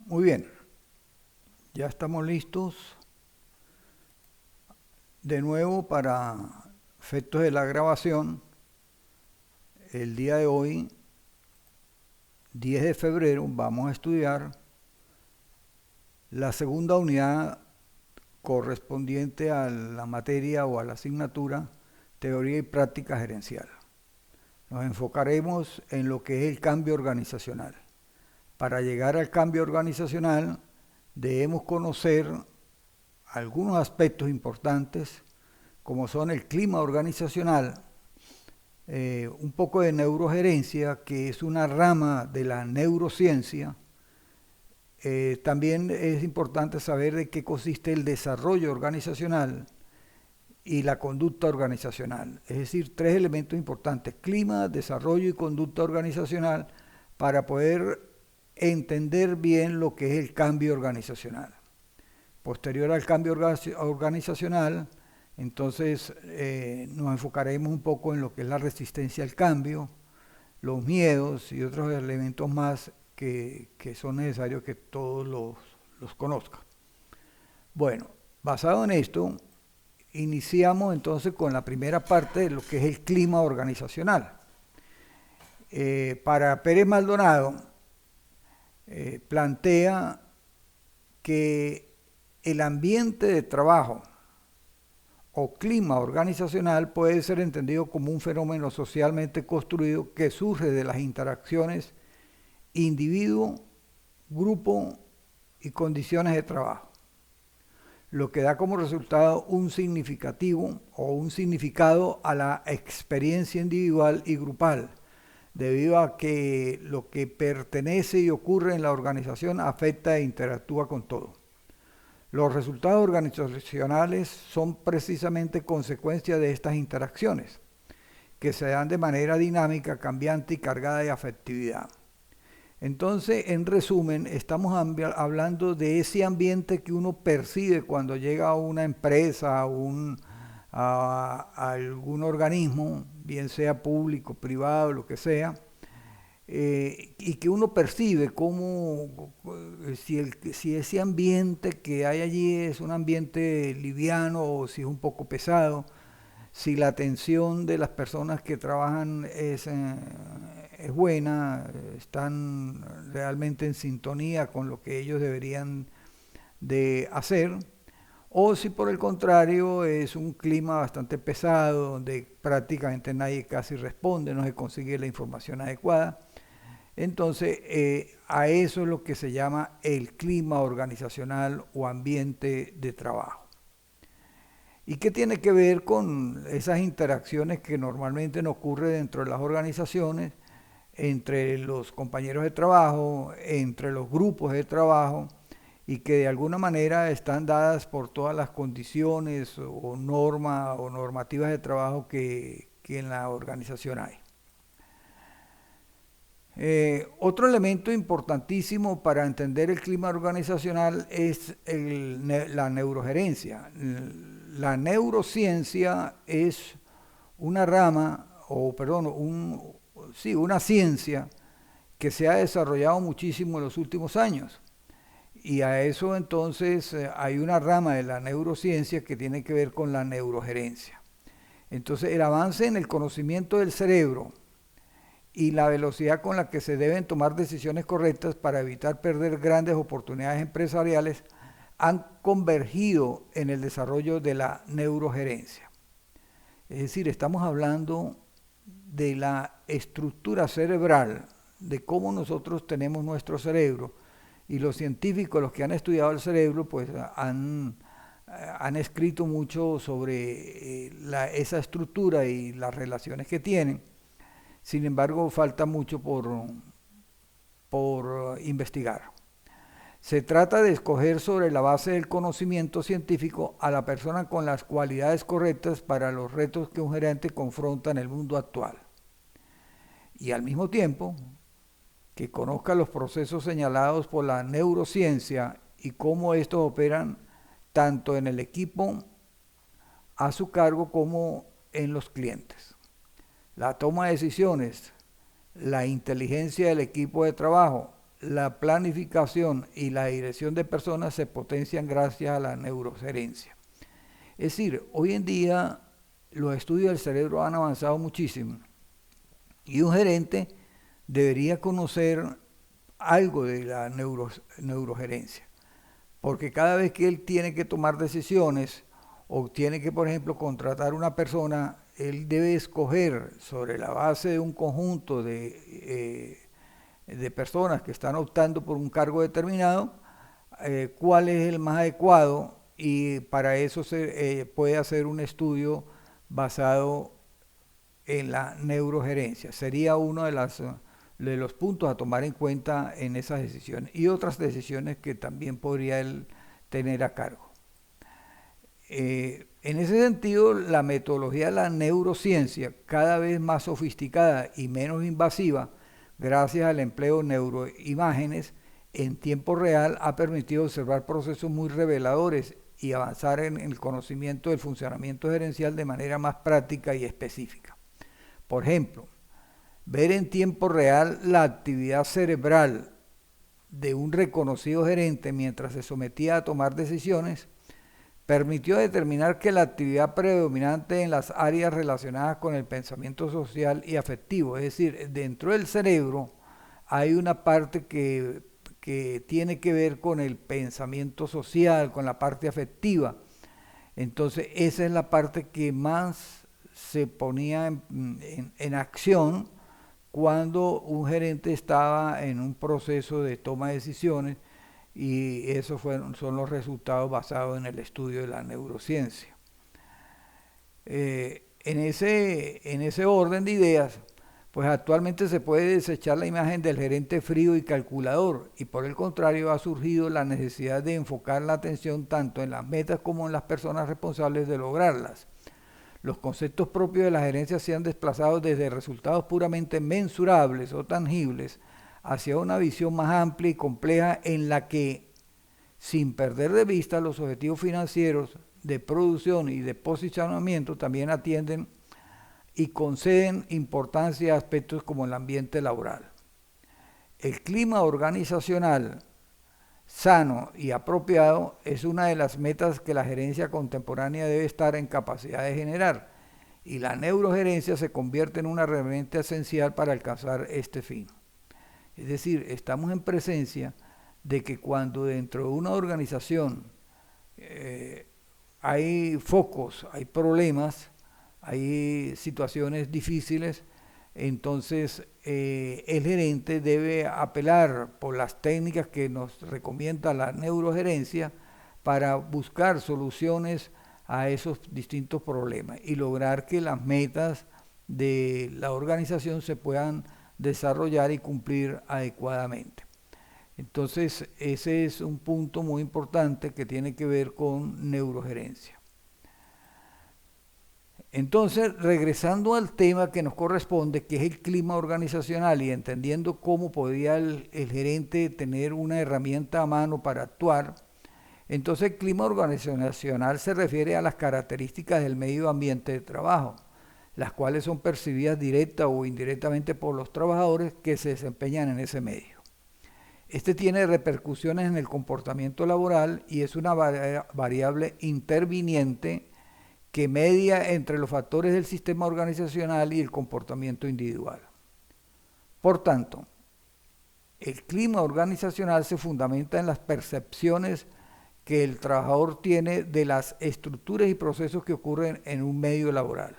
Muy bien, ya estamos listos de nuevo para efectos de la grabación. El día de hoy, 10 de febrero, vamos a estudiar la segunda unidad correspondiente a la materia o a la asignatura Teoría y Práctica Gerencial. Nos enfocaremos en lo que es el cambio organizacional. Para llegar al cambio organizacional debemos conocer algunos aspectos importantes como son el clima organizacional, un poco de neurogerencia, que es una rama de la neurociencia. También es importante saber de qué consiste el desarrollo organizacional y la conducta organizacional. Es decir, tres elementos importantes: clima, desarrollo y conducta organizacional, para poder entender bien lo que es el cambio organizacional. Posterior al cambio organizacional, entonces nos enfocaremos un poco en lo que es la resistencia al cambio, los miedos y otros elementos más que son necesarios que todos los conozcan. Bueno, basado en esto, iniciamos entonces con la primera parte de lo que es el clima organizacional. Para Pérez Maldonado, plantea que el ambiente de trabajo o clima organizacional puede ser entendido como un fenómeno socialmente construido que surge de las interacciones individuo, grupo y condiciones de trabajo, lo que da como resultado un significativo o un significado a la experiencia individual y grupal, debido a que lo que pertenece y ocurre en la organización afecta e interactúa con todo. Los resultados organizacionales son precisamente consecuencia de estas interacciones, que se dan de manera dinámica, cambiante y cargada de afectividad. Entonces, en resumen, estamos hablando de ese ambiente que uno percibe cuando llega a una empresa, a algún organismo, bien sea público, privado, lo que sea, y que uno percibe cómo, si ese ambiente que hay allí es un ambiente liviano o si es un poco pesado, si la atención de las personas que trabajan es buena, están realmente en sintonía con lo que ellos deberían de hacer, o si por el contrario es un clima bastante pesado, donde prácticamente nadie casi responde, no se consigue la información adecuada. Entonces, a eso es lo que se llama el clima organizacional o ambiente de trabajo. ¿Y qué tiene que ver con esas interacciones que normalmente no ocurren dentro de las organizaciones, entre los compañeros de trabajo, entre los grupos de trabajo, y que de alguna manera están dadas por todas las condiciones o normas o normativas de trabajo que en la organización hay? Otro elemento importantísimo para entender el clima organizacional es la neurogerencia. La neurociencia es una rama, o perdón, sí, una ciencia que se ha desarrollado muchísimo en los últimos años. Y a eso entonces hay una rama de la neurociencia que tiene que ver con la neurogerencia. Entonces el avance en el conocimiento del cerebro y la velocidad con la que se deben tomar decisiones correctas para evitar perder grandes oportunidades empresariales han convergido en el desarrollo de la neurogerencia. Es decir, estamos hablando de la estructura cerebral, de cómo nosotros tenemos nuestro cerebro, y los científicos, los que han estudiado el cerebro, pues han escrito mucho sobre esa estructura y las relaciones que tienen. Sin embargo, falta mucho por investigar. Se trata de escoger sobre la base del conocimiento científico a la persona con las cualidades correctas para los retos que un gerente confronta en el mundo actual. Y al mismo tiempo, que conozca los procesos señalados por la neurociencia y cómo estos operan tanto en el equipo a su cargo como en los clientes. La toma de decisiones, la inteligencia del equipo de trabajo la planificación y la dirección de personas se potencian gracias a la neurogerencia. Es decir, hoy en día los estudios del cerebro han avanzado muchísimo y un gerente debería conocer algo de la neurogerencia, porque cada vez que él tiene que tomar decisiones o tiene que, por ejemplo, contratar una persona, él debe escoger sobre la base de un conjunto de personas que están optando por un cargo determinado, cuál es el más adecuado, y para eso se puede hacer un estudio basado en la neurogerencia. Sería uno de los puntos a tomar en cuenta en esas decisiones y otras decisiones que también podría él tener a cargo. En ese sentido, la metodología de la neurociencia, cada vez más sofisticada y menos invasiva, gracias al empleo de neuroimágenes en tiempo real, ha permitido observar procesos muy reveladores y avanzar en el conocimiento del funcionamiento gerencial de manera más práctica y específica. Por ejemplo, ver en tiempo real la actividad cerebral de un reconocido gerente mientras se sometía a tomar decisiones permitió determinar que la actividad predominante en las áreas relacionadas con el pensamiento social y afectivo, es decir, dentro del cerebro hay una parte que tiene que ver con el pensamiento social, con la parte afectiva. Entonces esa es la parte que más se ponía en acción cuando un gerente estaba en un proceso de toma de decisiones, y esos son los resultados basados en el estudio de la neurociencia. En ese orden de ideas, pues actualmente se puede desechar la imagen del gerente frío y calculador, y por el contrario ha surgido la necesidad de enfocar la atención tanto en las metas como en las personas responsables de lograrlas. Los conceptos propios de la gerencia se han desplazado desde resultados puramente mensurables o tangibles hacia una visión más amplia y compleja en la que, sin perder de vista los objetivos financieros de producción y de posicionamiento, también atienden y conceden importancia a aspectos como el ambiente laboral. El clima organizacional sano y apropiado es una de las metas que la gerencia contemporánea debe estar en capacidad de generar, y la neurogerencia se convierte en una herramienta esencial para alcanzar este fin. Es decir, estamos en presencia de que cuando dentro de una organización hay focos, hay problemas, hay situaciones difíciles, entonces el gerente debe apelar por las técnicas que nos recomienda la neurogerencia para buscar soluciones a esos distintos problemas y lograr que las metas de la organización se puedan desarrollar y cumplir adecuadamente. Entonces ese es un punto muy importante que tiene que ver con neurogerencia. Entonces, regresando al tema que nos corresponde, que es el clima organizacional, y entendiendo cómo podría el gerente tener una herramienta a mano para actuar, entonces el clima organizacional se refiere a las características del medio ambiente de trabajo, las cuales son percibidas directa o indirectamente por los trabajadores que se desempeñan en ese medio. Este tiene repercusiones en el comportamiento laboral y es una variable interviniente que media entre los factores del sistema organizacional y el comportamiento individual. Por tanto, el clima organizacional se fundamenta en las percepciones que el trabajador tiene de las estructuras y procesos que ocurren en un medio laboral.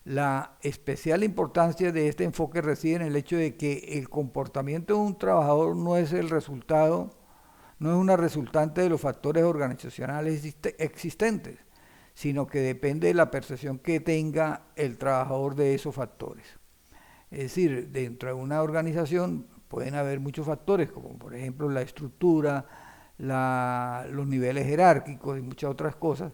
La especial importancia de este enfoque reside en el hecho de que el comportamiento de un trabajador no es una resultante de los factores organizacionales existentes, sino que depende de la percepción que tenga el trabajador de esos factores. Es decir, dentro de una organización pueden haber muchos factores, como por ejemplo la estructura, los niveles jerárquicos y muchas otras cosas.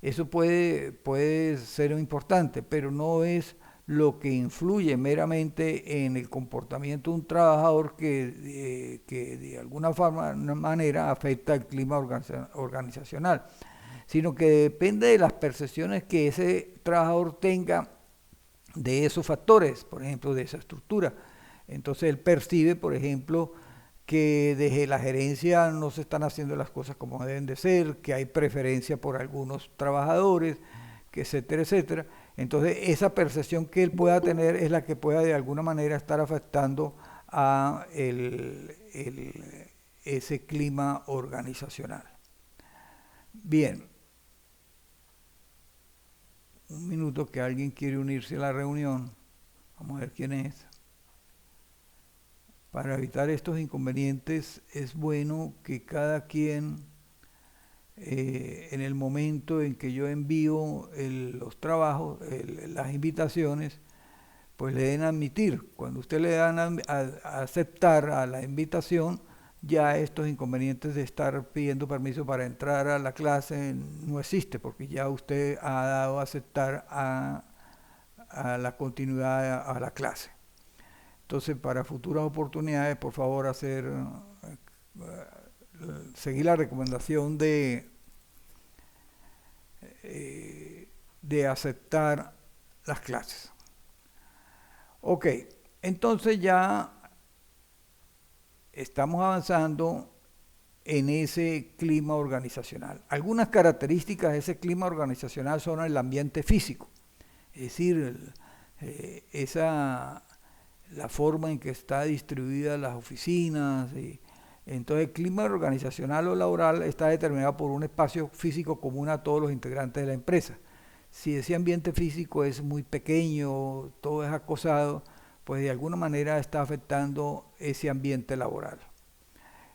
Eso puede ser importante, pero no es lo que influye meramente en el comportamiento de un trabajador que de alguna manera afecta el clima organizacional, sino que depende de las percepciones que ese trabajador tenga de esos factores, por ejemplo, de esa estructura. Entonces él percibe, por ejemplo, que desde la gerencia no se están haciendo las cosas como deben de ser, que hay preferencia por algunos trabajadores, que etcétera, etcétera. Entonces esa percepción que él pueda tener es la que pueda de alguna manera estar afectando a ese clima organizacional. Bien, un minuto que alguien quiere unirse a la reunión. Vamos a ver quién es. Para evitar estos inconvenientes es bueno que cada quien en el momento en que yo envío los trabajos, las invitaciones, pues le den a admitir. Cuando usted le dan a aceptar a la invitación, ya estos inconvenientes de estar pidiendo permiso para entrar a la clase no existe, porque ya usted ha dado a aceptar a la continuidad a la clase. Entonces, para futuras oportunidades, por favor, seguir la recomendación de aceptar las clases. Ok, entonces ya estamos avanzando en ese clima organizacional. Algunas características de ese clima organizacional son el ambiente físico, es decir, la forma en que está distribuida las oficinas. Entonces el clima organizacional o laboral está determinado por un espacio físico común a todos los integrantes de la empresa. Si ese ambiente físico es muy pequeño, todo es acosado, pues de alguna manera está afectando ese ambiente laboral.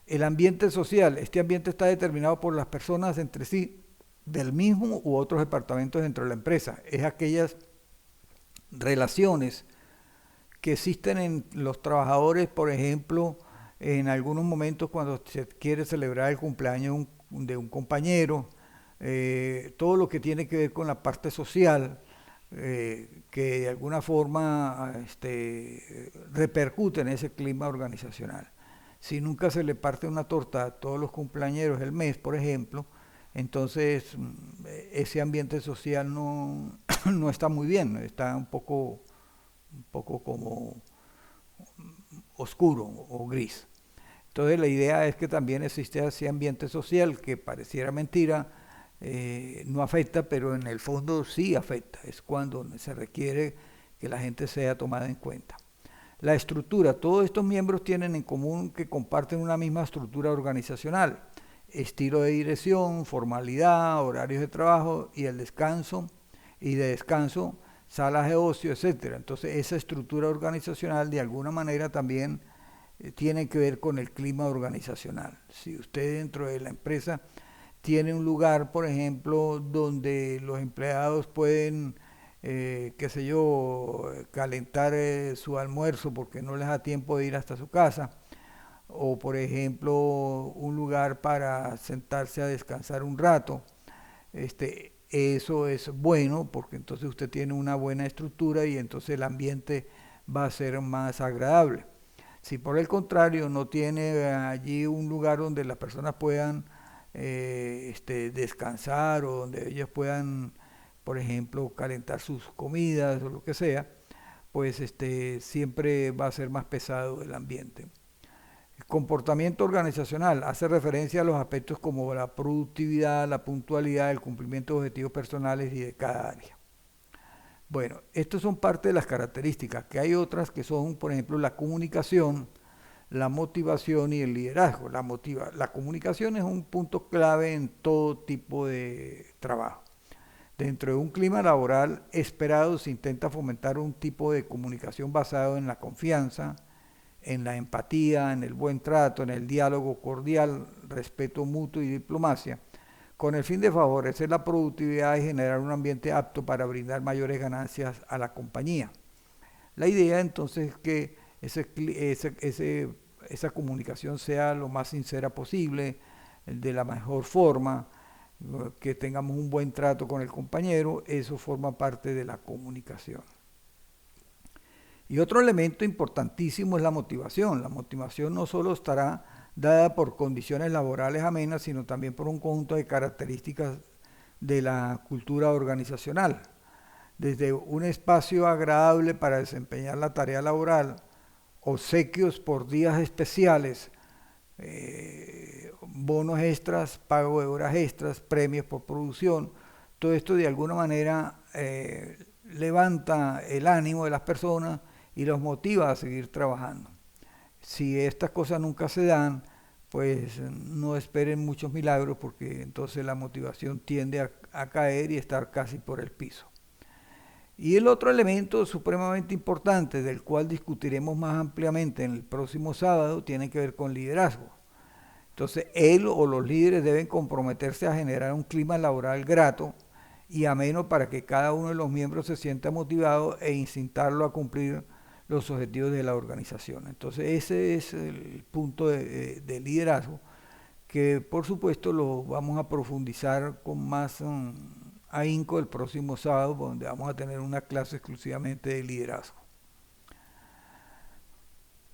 El ambiente social, este ambiente está determinado por las personas entre sí del mismo u otros departamentos dentro de la empresa. Es aquellas relaciones que existen en los trabajadores, por ejemplo, en algunos momentos cuando se quiere celebrar el cumpleaños de un compañero, todo lo que tiene que ver con la parte social, que de alguna forma repercute en ese clima organizacional. Si nunca se le parte una torta a todos los cumpleañeros del mes, por ejemplo, entonces ese ambiente social no, no está muy bien, está un poco como oscuro o gris. Entonces la idea es que también existe ese ambiente social que pareciera mentira, no afecta, pero en el fondo sí afecta. Es cuando se requiere que la gente sea tomada en cuenta. La estructura, todos estos miembros tienen en común que comparten una misma estructura organizacional, estilo de dirección, formalidad, horarios de trabajo y el descanso y de descanso, salas de ocio, etcétera. Entonces esa estructura organizacional de alguna manera también tiene que ver con el clima organizacional. Si usted dentro de la empresa tiene un lugar, por ejemplo, donde los empleados pueden, qué sé yo, calentar su almuerzo porque no les da tiempo de ir hasta su casa, o por ejemplo, un lugar para sentarse a descansar un rato, eso es bueno porque entonces usted tiene una buena estructura y entonces el ambiente va a ser más agradable. Si por el contrario no tiene allí un lugar donde las personas puedan descansar o donde ellos puedan, por ejemplo, calentar sus comidas o lo que sea, pues siempre va a ser más pesado el ambiente. El comportamiento organizacional hace referencia a los aspectos como la productividad, la puntualidad, el cumplimiento de objetivos personales y de cada área. Bueno, estas son parte de las características, que hay otras que son, por ejemplo, la comunicación, la motivación y el liderazgo. La comunicación es un punto clave en todo tipo de trabajo. Dentro de un clima laboral esperado se intenta fomentar un tipo de comunicación basado en la confianza, en la empatía, en el buen trato, en el diálogo cordial, respeto mutuo y diplomacia, con el fin de favorecer la productividad y generar un ambiente apto para brindar mayores ganancias a la compañía. La idea entonces es que esa comunicación sea lo más sincera posible, de la mejor forma, que tengamos un buen trato con el compañero, eso forma parte de la comunicación. Y otro elemento importantísimo es la motivación. La motivación no solo estará dada por condiciones laborales amenas, sino también por un conjunto de características de la cultura organizacional. Desde un espacio agradable para desempeñar la tarea laboral obsequios por días especiales, bonos extras, pago de horas extras, premios por producción. Todo esto de alguna manera levanta el ánimo de las personas y los motiva a seguir trabajando. Si estas cosas nunca se dan, pues no esperen muchos milagros porque entonces la motivación tiende a caer y estar casi por el piso. Y el otro elemento supremamente importante, del cual discutiremos más ampliamente en el próximo sábado, tiene que ver con liderazgo. Entonces, él o los líderes deben comprometerse a generar un clima laboral grato y ameno para que cada uno de los miembros se sienta motivado e incitarlo a cumplir los objetivos de la organización. Entonces, ese es el punto de liderazgo, que por supuesto lo vamos a profundizar con más ahínco el próximo sábado, donde vamos a tener una clase exclusivamente de liderazgo.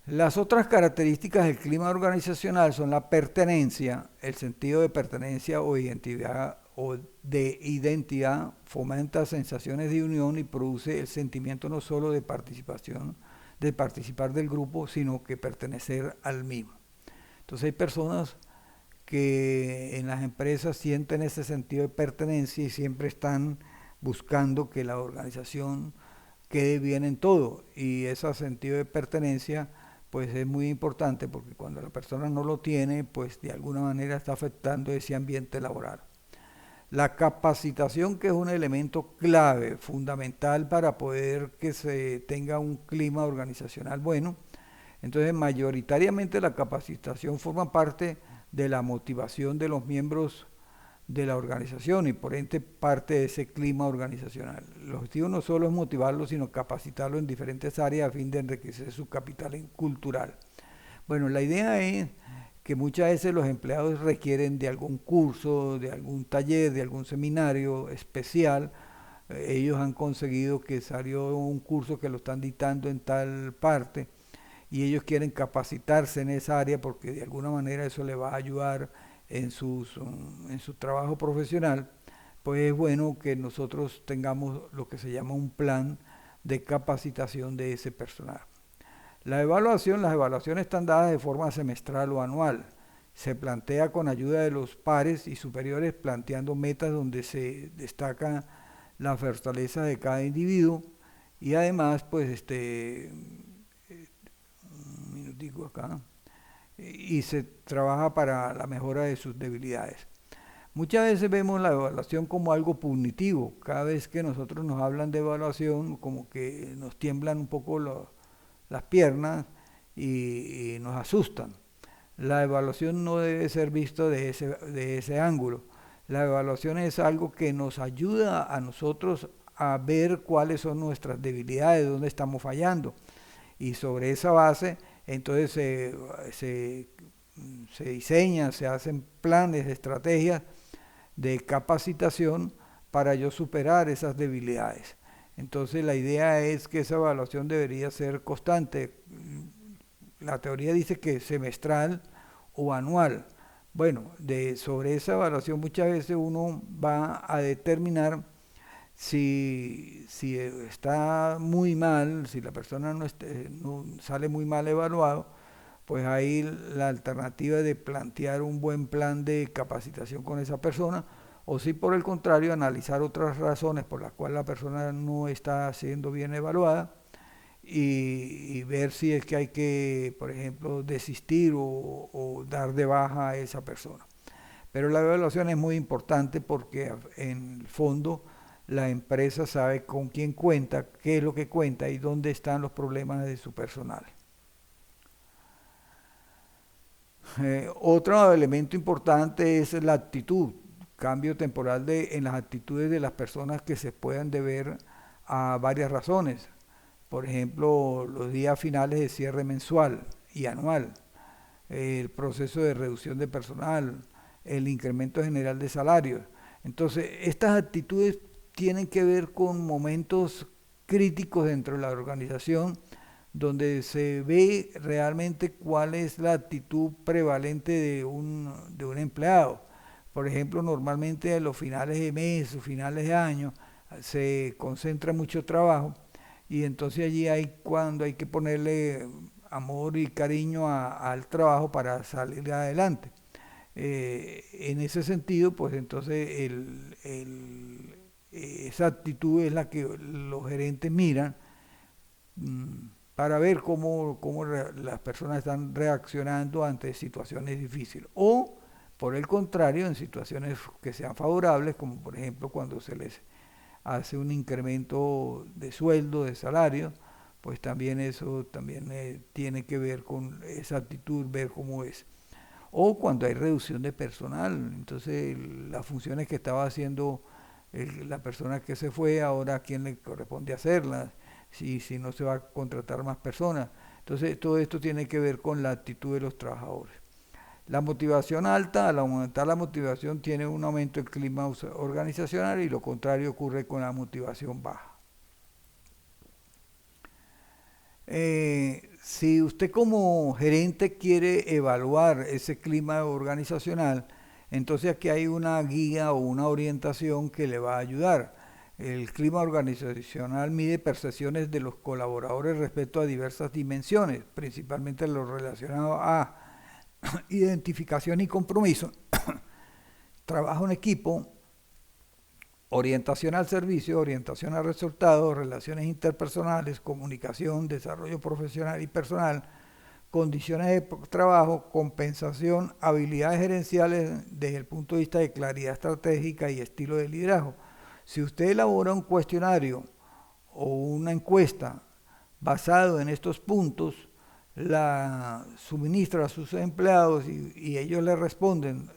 Las otras características del clima organizacional son la pertenencia, el sentido de pertenencia o de identidad, fomenta sensaciones de unión y produce el sentimiento no solo de participación, de participar del grupo, sino que pertenecer al mismo. Entonces hay personas que en las empresas sienten ese sentido de pertenencia y siempre están buscando que la organización quede bien en todo, y ese sentido de pertenencia pues es muy importante, porque cuando la persona no lo tiene, pues de alguna manera está afectando ese ambiente laboral. La capacitación, que es un elemento clave, fundamental para poder que se tenga un clima organizacional bueno. Entonces, mayoritariamente la capacitación forma parte de la motivación de los miembros de la organización y por ende parte de ese clima organizacional. El objetivo no solo es motivarlo, sino capacitarlo en diferentes áreas a fin de enriquecer su capital cultural. Bueno, la idea es que muchas veces los empleados requieren de algún curso, de algún taller, de algún seminario especial. Ellos han conseguido que salió un curso que lo están dictando en tal parte y ellos quieren capacitarse en esa área porque de alguna manera eso les va a ayudar en su trabajo profesional. Pues es bueno que nosotros tengamos lo que se llama un plan de capacitación de ese personal. Las evaluaciones están dadas de forma semestral o anual. Se plantea con ayuda de los pares y superiores, planteando metas donde se destaca la fortaleza de cada individuo y además pues un minutico acá, y se trabaja para la mejora de sus debilidades. Muchas veces vemos la evaluación como algo punitivo. Cada vez que nosotros nos hablan de evaluación, como que nos tiemblan un poco las piernas y nos asustan. La evaluación no debe ser visto de ese ángulo. La evaluación es algo que nos ayuda a nosotros a ver cuáles son nuestras debilidades, dónde estamos fallando. Y sobre esa base, entonces se diseñan, se hacen planes, estrategias de capacitación para yo superar esas debilidades. Entonces la idea es que esa evaluación debería ser constante. La teoría dice que semestral o anual. Bueno, sobre esa evaluación muchas veces uno va a determinar si está muy mal, si la persona no sale muy mal evaluado, pues ahí la alternativa de plantear un buen plan de capacitación con esa persona, o si por el contrario analizar otras razones por las cuales la persona no está siendo bien evaluada y ver si es que hay que, por ejemplo, desistir o dar de baja a esa persona. Pero la evaluación es muy importante porque en el fondo la empresa sabe con quién cuenta, qué es lo que cuenta y dónde están los problemas de su personal. Otro elemento importante es la actitud, cambio temporal en las actitudes de las personas que se puedan deber a varias razones. Por ejemplo, los días finales de cierre mensual y anual, el proceso de reducción de personal, el incremento general de salarios. Entonces, estas actitudes tienen que ver con momentos críticos dentro de la organización donde se ve realmente cuál es la actitud prevalente de un empleado. Por ejemplo, normalmente a los finales de mes o finales de año se concentra mucho trabajo y entonces allí cuando hay que ponerle amor y cariño al trabajo para salir adelante. En ese sentido, pues entonces esa actitud es la que los gerentes miran mm, para ver cómo las personas están reaccionando ante situaciones difíciles. O, por el contrario, en situaciones que sean favorables, como por ejemplo cuando se les hace un incremento de sueldo, de salario, pues también eso también tiene que ver con esa actitud, ver cómo es. O cuando hay reducción de personal, entonces las funciones que estaba haciendo la persona que se fue, ahora a quién le corresponde hacerlas, si no se va a contratar más personas. Entonces todo esto tiene que ver con la actitud de los trabajadores. La motivación alta, al aumentar la motivación, tiene un aumento del clima organizacional y lo contrario ocurre con la motivación baja. Si usted como gerente quiere evaluar ese clima organizacional, entonces aquí hay una guía o una orientación que le va a ayudar. El clima organizacional mide percepciones de los colaboradores respecto a diversas dimensiones, principalmente lo relacionado a identificación y compromiso, trabajo en equipo, orientación al servicio, orientación al resultado, relaciones interpersonales, comunicación, desarrollo profesional y personal, condiciones de trabajo, compensación, habilidades gerenciales desde el punto de vista de claridad estratégica y estilo de liderazgo. Si usted elabora un cuestionario o una encuesta basado en estos puntos, la suministra a sus empleados y ellos le responden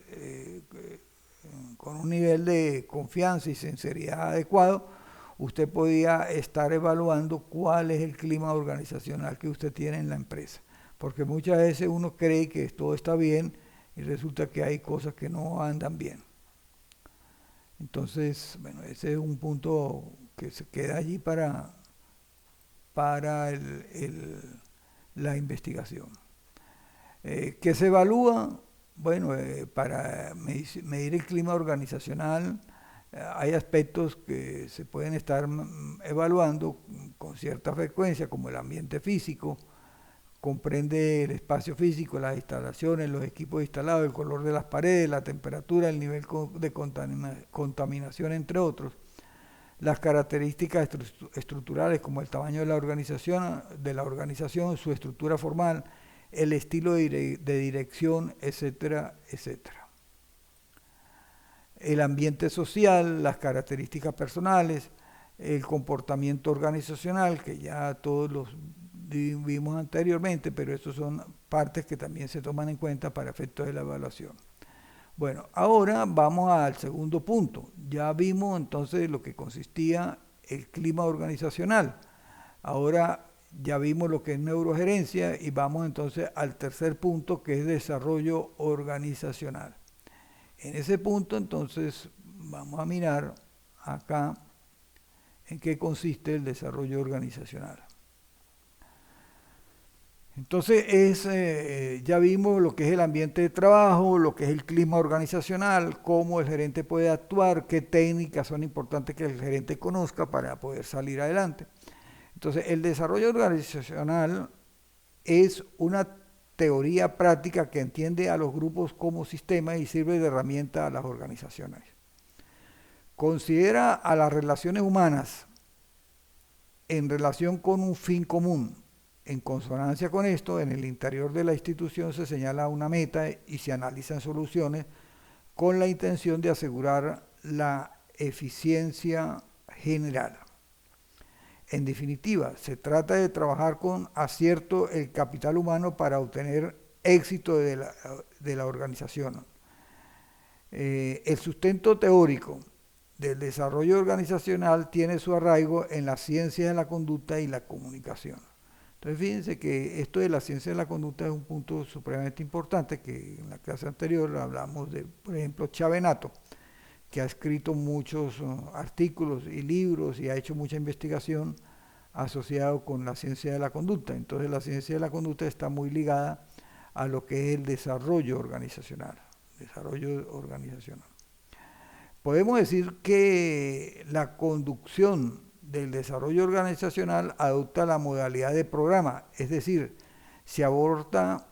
con un nivel de confianza y sinceridad adecuado, usted podía estar evaluando cuál es el clima organizacional que usted tiene en la empresa. Porque muchas veces uno cree que todo está bien y resulta que hay cosas que no andan bien. Entonces, bueno, ese es un punto que se queda allí para la investigación. ¿Qué se evalúa? Bueno, para medir el clima organizacional hay aspectos que se pueden estar evaluando con cierta frecuencia, como el ambiente físico, comprende el espacio físico, las instalaciones, los equipos instalados, el color de las paredes, la temperatura, el nivel de contaminación, entre otros. Las características estructurales como el tamaño de la organización, su estructura formal, el estilo de dirección, etcétera, etcétera. El ambiente social, las características personales, el comportamiento organizacional, que ya todos los vimos anteriormente, pero estos son partes que también se toman en cuenta para efectos de la evaluación. Bueno, ahora vamos al segundo punto. Ya vimos entonces lo que consistía el clima organizacional. Ahora ya vimos lo que es neurogerencia y vamos entonces al tercer punto, que es desarrollo organizacional. En ese punto entonces vamos a mirar acá en qué consiste el desarrollo organizacional. Entonces ya vimos lo que es el ambiente de trabajo, lo que es el clima organizacional, cómo el gerente puede actuar, qué técnicas son importantes que el gerente conozca para poder salir adelante. Entonces el desarrollo organizacional es una teoría práctica que entiende a los grupos como sistema y sirve de herramienta a las organizaciones. Considera a las relaciones humanas en relación con un fin común. En consonancia con esto, en el interior de la institución se señala una meta y se analizan soluciones con la intención de asegurar la eficiencia general. En definitiva, se trata de trabajar con acierto el capital humano para obtener éxito de la organización. El sustento teórico del desarrollo organizacional tiene su arraigo en la ciencia de la conducta y la comunicación. Entonces fíjense que esto de la ciencia de la conducta es un punto supremamente importante, que en la clase anterior hablamos de, por ejemplo, Chavenato, que ha escrito muchos artículos y libros y ha hecho mucha investigación asociado con la ciencia de la conducta. Entonces la ciencia de la conducta está muy ligada a lo que es el desarrollo organizacional. Podemos decir que la conducción del desarrollo organizacional adopta la modalidad de programa, es decir, se aborda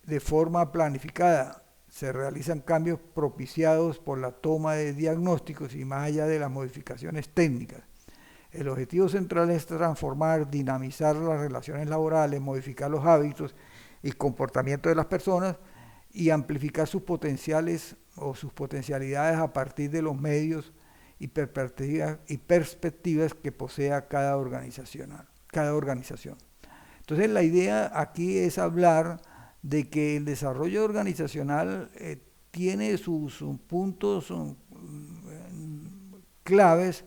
de forma planificada, se realizan cambios propiciados por la toma de diagnósticos y más allá de las modificaciones técnicas. El objetivo central es transformar, dinamizar las relaciones laborales, modificar los hábitos y comportamientos de las personas y amplificar sus potenciales o sus potencialidades a partir de los medios y perspectivas que posea cada organización. Entonces la idea aquí es hablar de que el desarrollo organizacional tiene sus puntos claves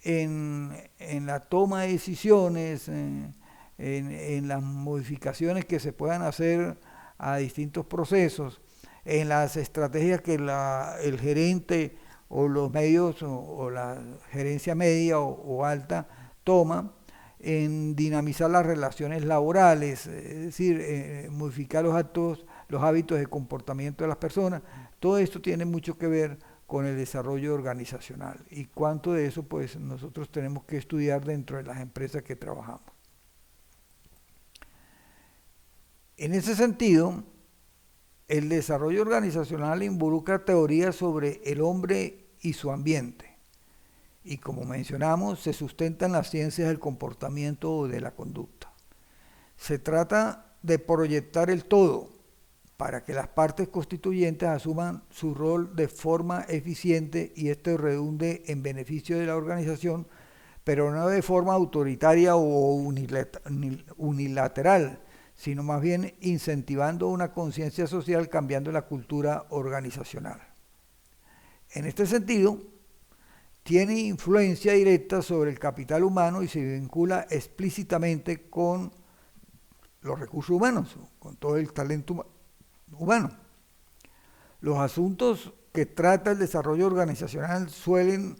en la toma de decisiones, en las modificaciones que se puedan hacer a distintos procesos, en las estrategias que el gerente o los medios o la gerencia media o alta toma, en dinamizar las relaciones laborales, es decir, modificar los hábitos de comportamiento de las personas. Todo esto tiene mucho que ver con el desarrollo organizacional y cuánto de eso pues nosotros tenemos que estudiar dentro de las empresas que trabajamos. En ese sentido, el desarrollo organizacional involucra teorías sobre el hombre y su ambiente y, como mencionamos, se sustenta en las ciencias del comportamiento o de la conducta. Se trata de proyectar el todo para que las partes constituyentes asuman su rol de forma eficiente y esto redunde en beneficio de la organización, pero no de forma autoritaria o unilateral, sino más bien incentivando una conciencia social, cambiando la cultura organizacional. En este sentido, tiene influencia directa sobre el capital humano y se vincula explícitamente con los recursos humanos, con todo el talento humano. Los asuntos que trata el desarrollo organizacional suelen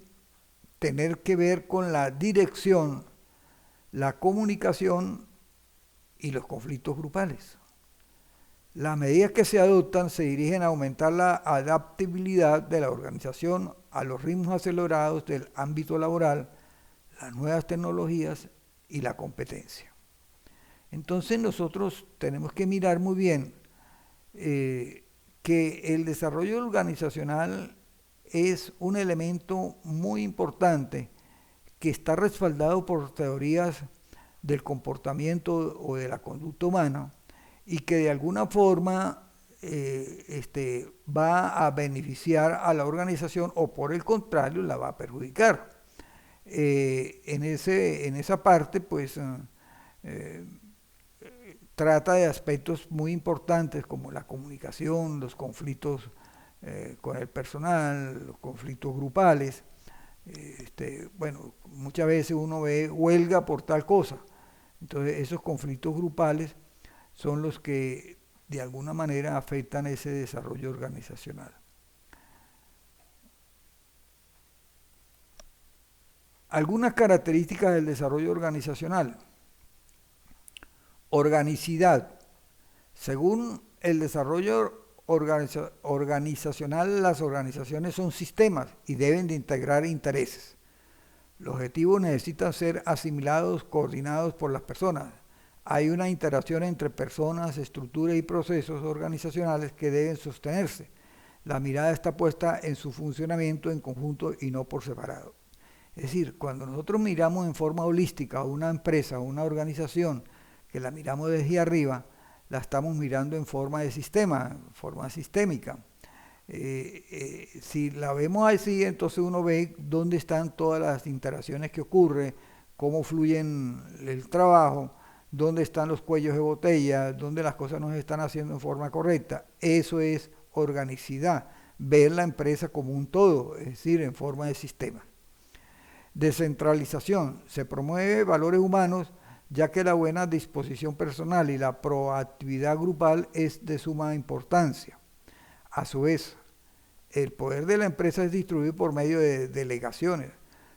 tener que ver con la dirección, la comunicación y los conflictos grupales. Las medidas que se adoptan se dirigen a aumentar la adaptabilidad de la organización a los ritmos acelerados del ámbito laboral, las nuevas tecnologías y la competencia. Entonces nosotros tenemos que mirar muy bien que el desarrollo organizacional es un elemento muy importante que está respaldado por teorías del comportamiento o de la conducta humana y que de alguna forma va a beneficiar a la organización o por el contrario la va a perjudicar. En esa parte pues trata de aspectos muy importantes como la comunicación, los conflictos con el personal, los conflictos grupales. Bueno, muchas veces uno ve huelga por tal cosa. Entonces esos conflictos grupales son los que de alguna manera afectan ese desarrollo organizacional. Algunas características del desarrollo organizacional. Organicidad. Según el desarrollo organizacional, las organizaciones son sistemas y deben de integrar intereses. Los objetivos necesitan ser asimilados, coordinados por las personas. Hay una interacción entre personas, estructuras y procesos organizacionales que deben sostenerse. La mirada está puesta en su funcionamiento en conjunto y no por separado. Es decir, cuando nosotros miramos en forma holística a una empresa o una organización, que la miramos desde arriba, la estamos mirando en forma de sistema, en forma sistémica. Si la vemos así, entonces uno ve dónde están todas las interacciones que ocurren, cómo fluyen el trabajo, dónde están los cuellos de botella, dónde las cosas no se están haciendo en forma correcta. Eso es organicidad, ver la empresa como un todo, es decir, en forma de sistema. Descentralización, se promueve valores humanos, ya que la buena disposición personal y la proactividad grupal es de suma importancia. A su vez, el poder de la empresa es distribuido por medio de delegaciones.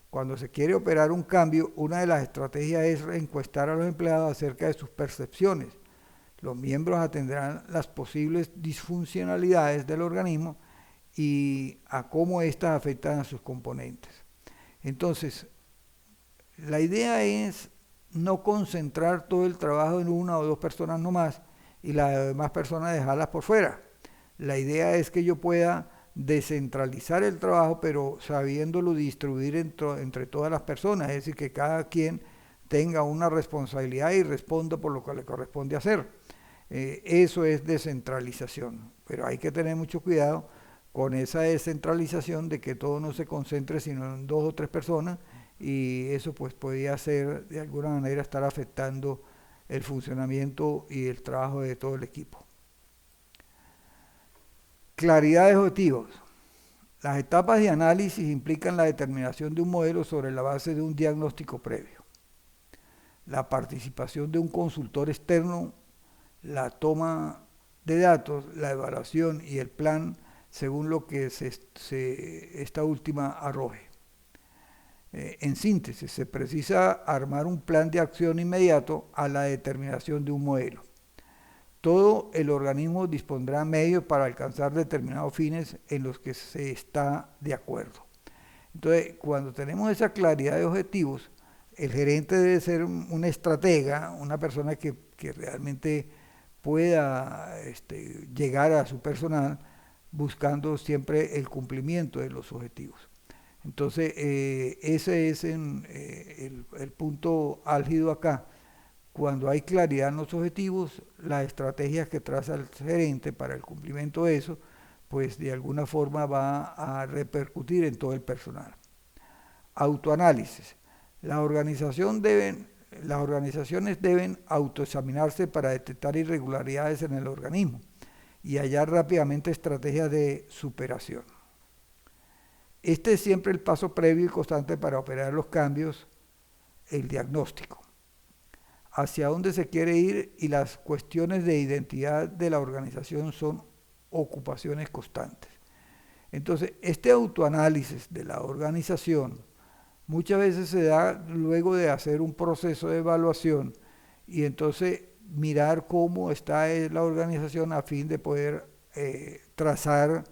Cuando se quiere operar un cambio, una de las estrategias es encuestar a los empleados acerca de sus percepciones. Los miembros atenderán las posibles disfuncionalidades del organismo y a cómo éstas afectan a sus componentes. Entonces, la idea es no concentrar todo el trabajo en una o dos personas nomás y las demás personas dejarlas por fuera. La idea es que yo pueda descentralizar el trabajo, pero sabiéndolo distribuir entre todas las personas, es decir, que cada quien tenga una responsabilidad y responda por lo que le corresponde hacer. Eso es descentralización, pero hay que tener mucho cuidado con esa descentralización de que todo no se concentre sino en dos o tres personas, y eso pues podría ser de alguna manera estar afectando el funcionamiento y el trabajo de todo el equipo. Claridad de objetivos. Las etapas de análisis implican la determinación de un modelo sobre la base de un diagnóstico previo, la participación de un consultor externo, la toma de datos, la evaluación y el plan según lo que esta última arroje. En síntesis, se precisa armar un plan de acción inmediato a la determinación de un modelo. Todo el organismo dispondrá medios para alcanzar determinados fines en los que se está de acuerdo. Entonces, cuando tenemos esa claridad de objetivos, el gerente debe ser un estratega, una persona que realmente pueda llegar a su personal buscando siempre el cumplimiento de los objetivos. Entonces, ese es el punto álgido acá. Cuando hay claridad en los objetivos, las estrategias que traza el gerente para el cumplimiento de eso, pues de alguna forma va a repercutir en todo el personal. Autoanálisis. Las organizaciones deben autoexaminarse para detectar irregularidades en el organismo y hallar rápidamente estrategias de superación. Este es siempre el paso previo y constante para operar los cambios, el diagnóstico. Hacia dónde se quiere ir y las cuestiones de identidad de la organización son ocupaciones constantes. Entonces, este autoanálisis de la organización muchas veces se da luego de hacer un proceso de evaluación y entonces mirar cómo está la organización a fin de poder trazar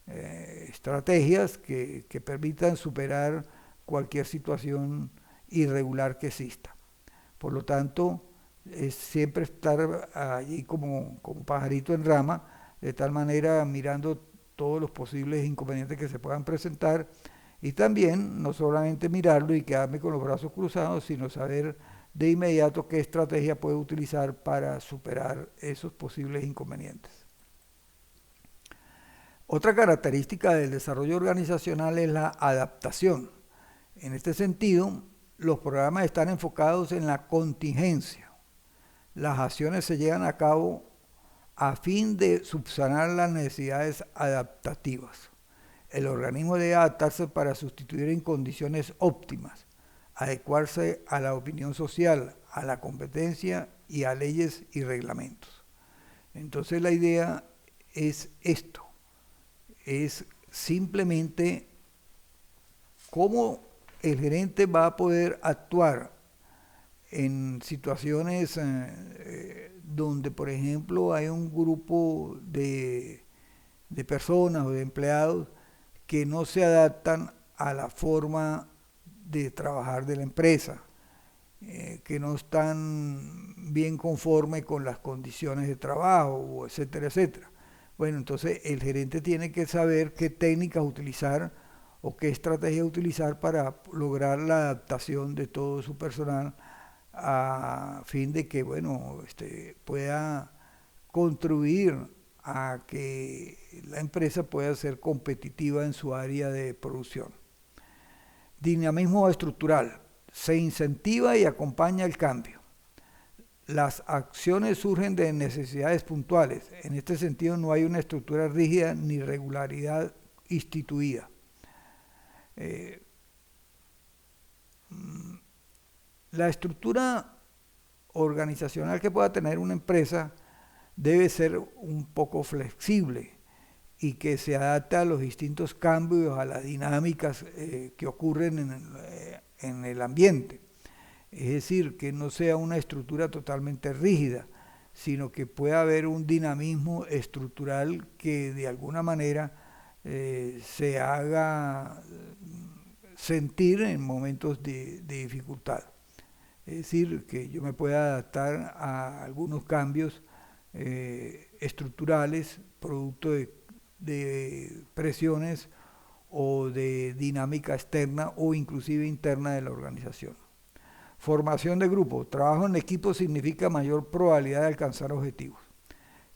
estrategias que permitan superar cualquier situación irregular que exista. Por lo tanto, es siempre estar allí como pajarito en rama, de tal manera mirando todos los posibles inconvenientes que se puedan presentar, y también no solamente mirarlo y quedarme con los brazos cruzados, sino saber de inmediato qué estrategia puedo utilizar para superar esos posibles inconvenientes. Otra característica del desarrollo organizacional es la adaptación. En este sentido, los programas están enfocados en la contingencia. Las acciones se llevan a cabo a fin de subsanar las necesidades adaptativas. El organismo debe adaptarse para sustituir en condiciones óptimas, adecuarse a la opinión social, a la competencia y a leyes y reglamentos. Entonces la idea es esto, es simplemente cómo el gerente va a poder actuar en situaciones donde, por ejemplo, hay un grupo de personas o de empleados que no se adaptan a la forma de trabajar de la empresa, que no están bien conformes con las condiciones de trabajo, etcétera, etcétera. Bueno, entonces el gerente tiene que saber qué técnicas utilizar o qué estrategia utilizar para lograr la adaptación de todo su personal a fin de que, bueno, pueda contribuir a que la empresa pueda ser competitiva en su área de producción. Dinamismo estructural. Se incentiva y acompaña el cambio. Las acciones surgen de necesidades puntuales. En este sentido no hay una estructura rígida ni regularidad instituida. La estructura organizacional que pueda tener una empresa debe ser un poco flexible y que se adapte a los distintos cambios, a las dinámicas que ocurren en el ambiente. Es decir, que no sea una estructura totalmente rígida, sino que pueda haber un dinamismo estructural que de alguna manera se haga sentir en momentos de dificultad. Es decir, que yo me pueda adaptar a algunos cambios estructurales, producto de presiones o de dinámica externa o inclusive interna de la organización. Formación de grupo. Trabajo en equipo significa mayor probabilidad de alcanzar objetivos.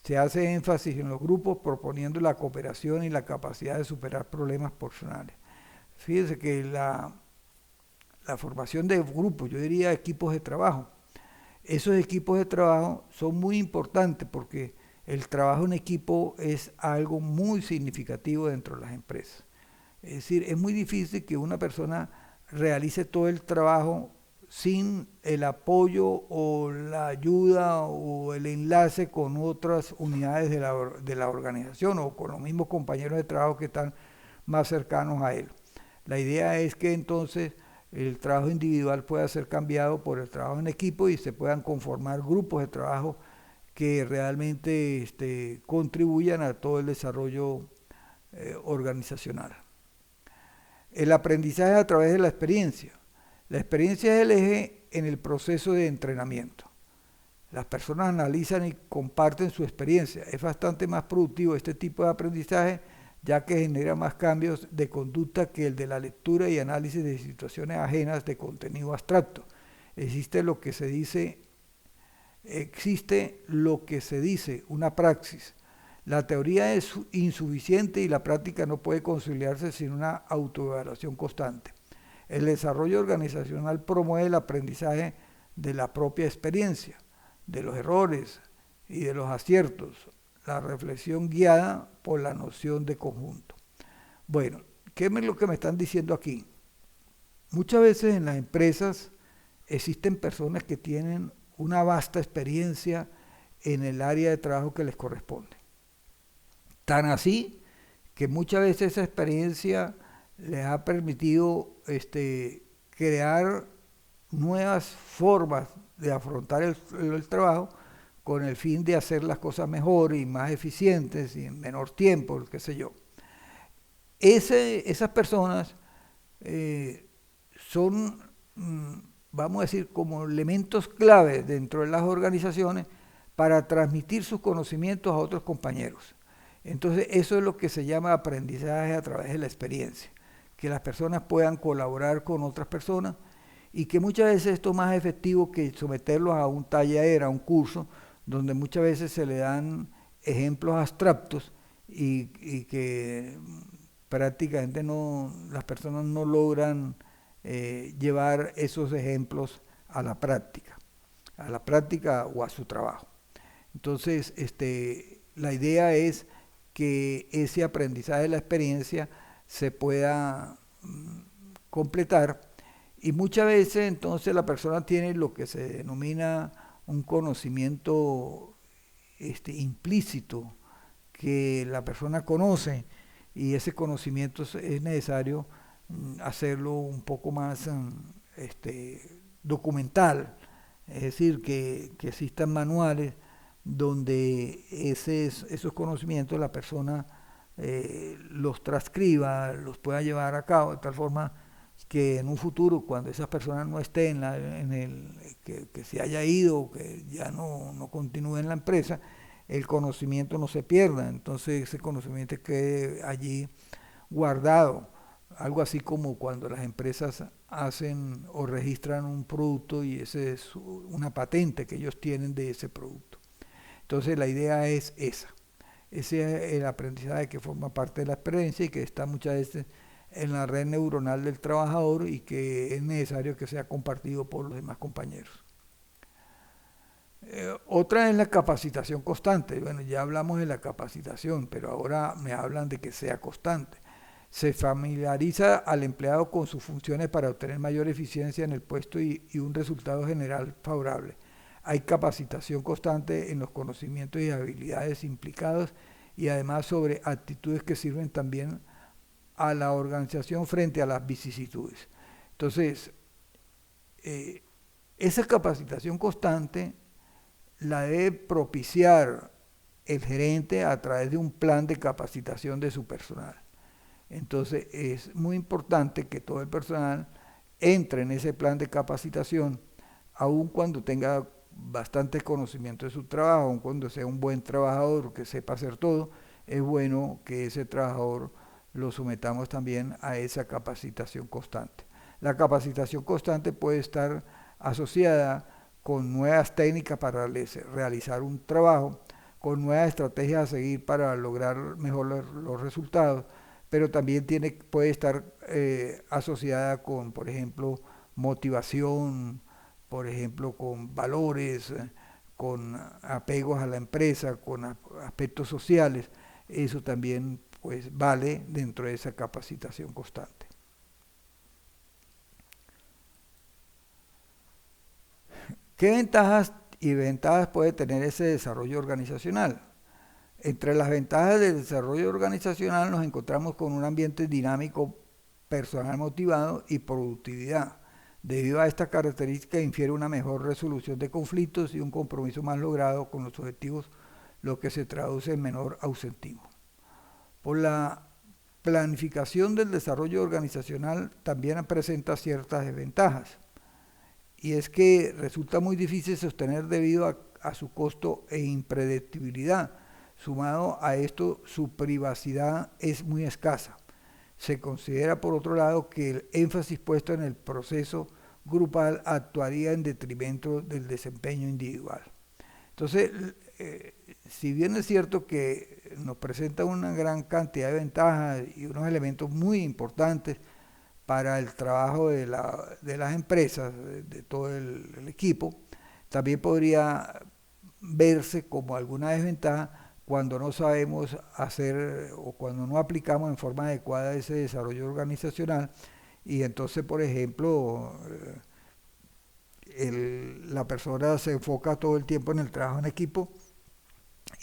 Se hace énfasis en los grupos proponiendo la cooperación y la capacidad de superar problemas personales. Fíjense que la formación de grupos, yo diría equipos de trabajo, esos equipos de trabajo son muy importantes porque el trabajo en equipo es algo muy significativo dentro de las empresas. Es decir, es muy difícil que una persona realice todo el trabajo sin el apoyo o la ayuda o el enlace con otras unidades de la organización o con los mismos compañeros de trabajo que están más cercanos a él. La idea es que entonces el trabajo individual pueda ser cambiado por el trabajo en equipo y se puedan conformar grupos de trabajo que realmente contribuyan a todo el desarrollo organizacional. El aprendizaje a través de la experiencia. La experiencia es el eje en el proceso de entrenamiento. Las personas analizan y comparten su experiencia. Es bastante más productivo este tipo de aprendizaje, ya que genera más cambios de conducta que el de la lectura y análisis de situaciones ajenas de contenido abstracto. Existe lo que se dice, una praxis. La teoría es insuficiente y la práctica no puede conciliarse sin una autoevaluación constante. El desarrollo organizacional promueve el aprendizaje de la propia experiencia, de los errores y de los aciertos, la reflexión guiada por la noción de conjunto. Bueno, ¿qué es lo que me están diciendo aquí? Muchas veces en las empresas existen personas que tienen una vasta experiencia en el área de trabajo que les corresponde. Tan así que muchas veces esa experiencia les ha permitido crear nuevas formas de afrontar el trabajo con el fin de hacer las cosas mejor y más eficientes y en menor tiempo, qué sé yo. Esas personas son, vamos a decir, como elementos clave dentro de las organizaciones para transmitir sus conocimientos a otros compañeros. Entonces, eso es lo que se llama aprendizaje a través de la experiencia, que las personas puedan colaborar con otras personas y que muchas veces esto es más efectivo que someterlos a un taller, a un curso, donde muchas veces se le dan ejemplos abstractos y que prácticamente las personas no logran llevar esos ejemplos a la práctica o a su trabajo. Entonces, la idea es que ese aprendizaje de la experiencia se pueda completar y muchas veces entonces la persona tiene lo que se denomina un conocimiento implícito que la persona conoce y ese conocimiento es necesario hacerlo un poco más documental, es decir, que existan manuales donde esos conocimientos la persona los transcriba, los pueda llevar a cabo de tal forma que en un futuro, cuando esas personas no estén, que se haya ido, que ya no continúe en la empresa, el conocimiento no se pierda, entonces ese conocimiento quede allí guardado, algo así como cuando las empresas hacen o registran un producto y esa es una patente que ellos tienen de ese producto. Entonces la idea es esa. Ese es el aprendizaje que forma parte de la experiencia y que está muchas veces en la red neuronal del trabajador y que es necesario que sea compartido por los demás compañeros. Otra es la capacitación constante. Bueno, ya hablamos de la capacitación, pero ahora me hablan de que sea constante. Se familiariza al empleado con sus funciones para obtener mayor eficiencia en el puesto y un resultado general favorable. Hay capacitación constante en los conocimientos y habilidades implicados y además sobre actitudes que sirven también a la organización frente a las vicisitudes. Entonces, esa capacitación constante la debe propiciar el gerente a través de un plan de capacitación de su personal. Entonces, es muy importante que todo el personal entre en ese plan de capacitación aun cuando tenga bastante conocimiento de su trabajo, aun cuando sea un buen trabajador que sepa hacer todo, es bueno que ese trabajador lo sometamos también a esa capacitación constante. La capacitación constante puede estar asociada con nuevas técnicas para realizar un trabajo, con nuevas estrategias a seguir para lograr mejor los resultados, pero también puede estar asociada con, por ejemplo, motivación, por ejemplo, con valores, con apegos a la empresa, con aspectos sociales. Eso también pues vale dentro de esa capacitación constante. ¿Qué ventajas y ventajas puede tener ese desarrollo organizacional? Entre las ventajas del desarrollo organizacional nos encontramos con un ambiente dinámico, personal motivado y productividad. Debido a esta característica infiere una mejor resolución de conflictos y un compromiso más logrado con los objetivos, lo que se traduce en menor ausentismo. Por la planificación del desarrollo organizacional también presenta ciertas desventajas, y es que resulta muy difícil sostener debido a su costo e impredictibilidad. Sumado a esto, su privacidad es muy escasa. Se considera, por otro lado, que el énfasis puesto en el proceso grupal actuaría en detrimento del desempeño individual. Entonces, si bien es cierto que nos presenta una gran cantidad de ventajas y unos elementos muy importantes para el trabajo de las empresas, de todo el equipo, también podría verse como alguna desventaja cuando no sabemos hacer o cuando no aplicamos en forma adecuada ese desarrollo organizacional y entonces, por ejemplo, la persona se enfoca todo el tiempo en el trabajo en equipo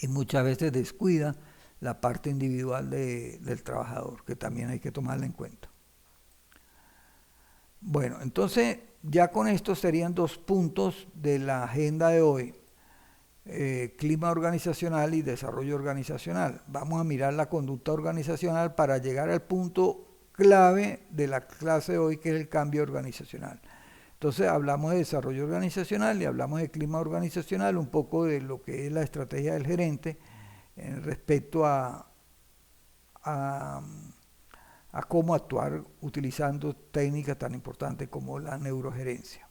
y muchas veces descuida la parte individual del trabajador, que también hay que tomarla en cuenta. Bueno, entonces ya con esto serían 2 puntos de la agenda de hoy. Clima organizacional y desarrollo organizacional. Vamos a mirar la conducta organizacional para llegar al punto clave de la clase de hoy, que es el cambio organizacional. Entonces hablamos de desarrollo organizacional y hablamos de clima organizacional, un poco de lo que es la estrategia del gerente respecto a, a cómo actuar utilizando técnicas tan importantes como la neurogerencia.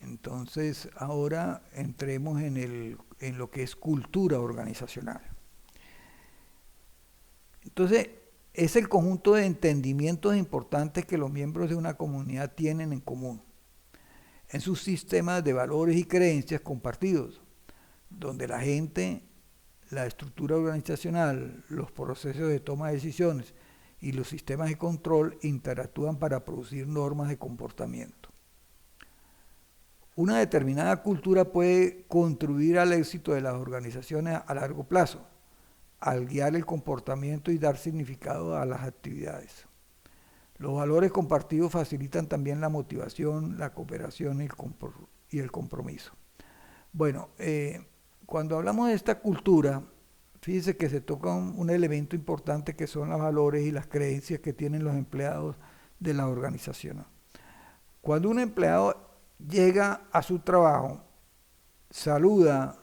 Entonces, ahora entremos en lo que es cultura organizacional. Entonces, es el conjunto de entendimientos importantes que los miembros de una comunidad tienen en común, en sus sistemas de valores y creencias compartidos, donde la gente, la estructura organizacional, los procesos de toma de decisiones y los sistemas de control interactúan para producir normas de comportamiento. Una determinada cultura puede contribuir al éxito de las organizaciones a largo plazo, al guiar el comportamiento y dar significado a las actividades. Los valores compartidos facilitan también la motivación, la cooperación y el compromiso. Bueno, cuando hablamos de esta cultura, fíjense que se toca un elemento importante que son los valores y las creencias que tienen los empleados de la organización. Cuando un empleado llega a su trabajo, saluda,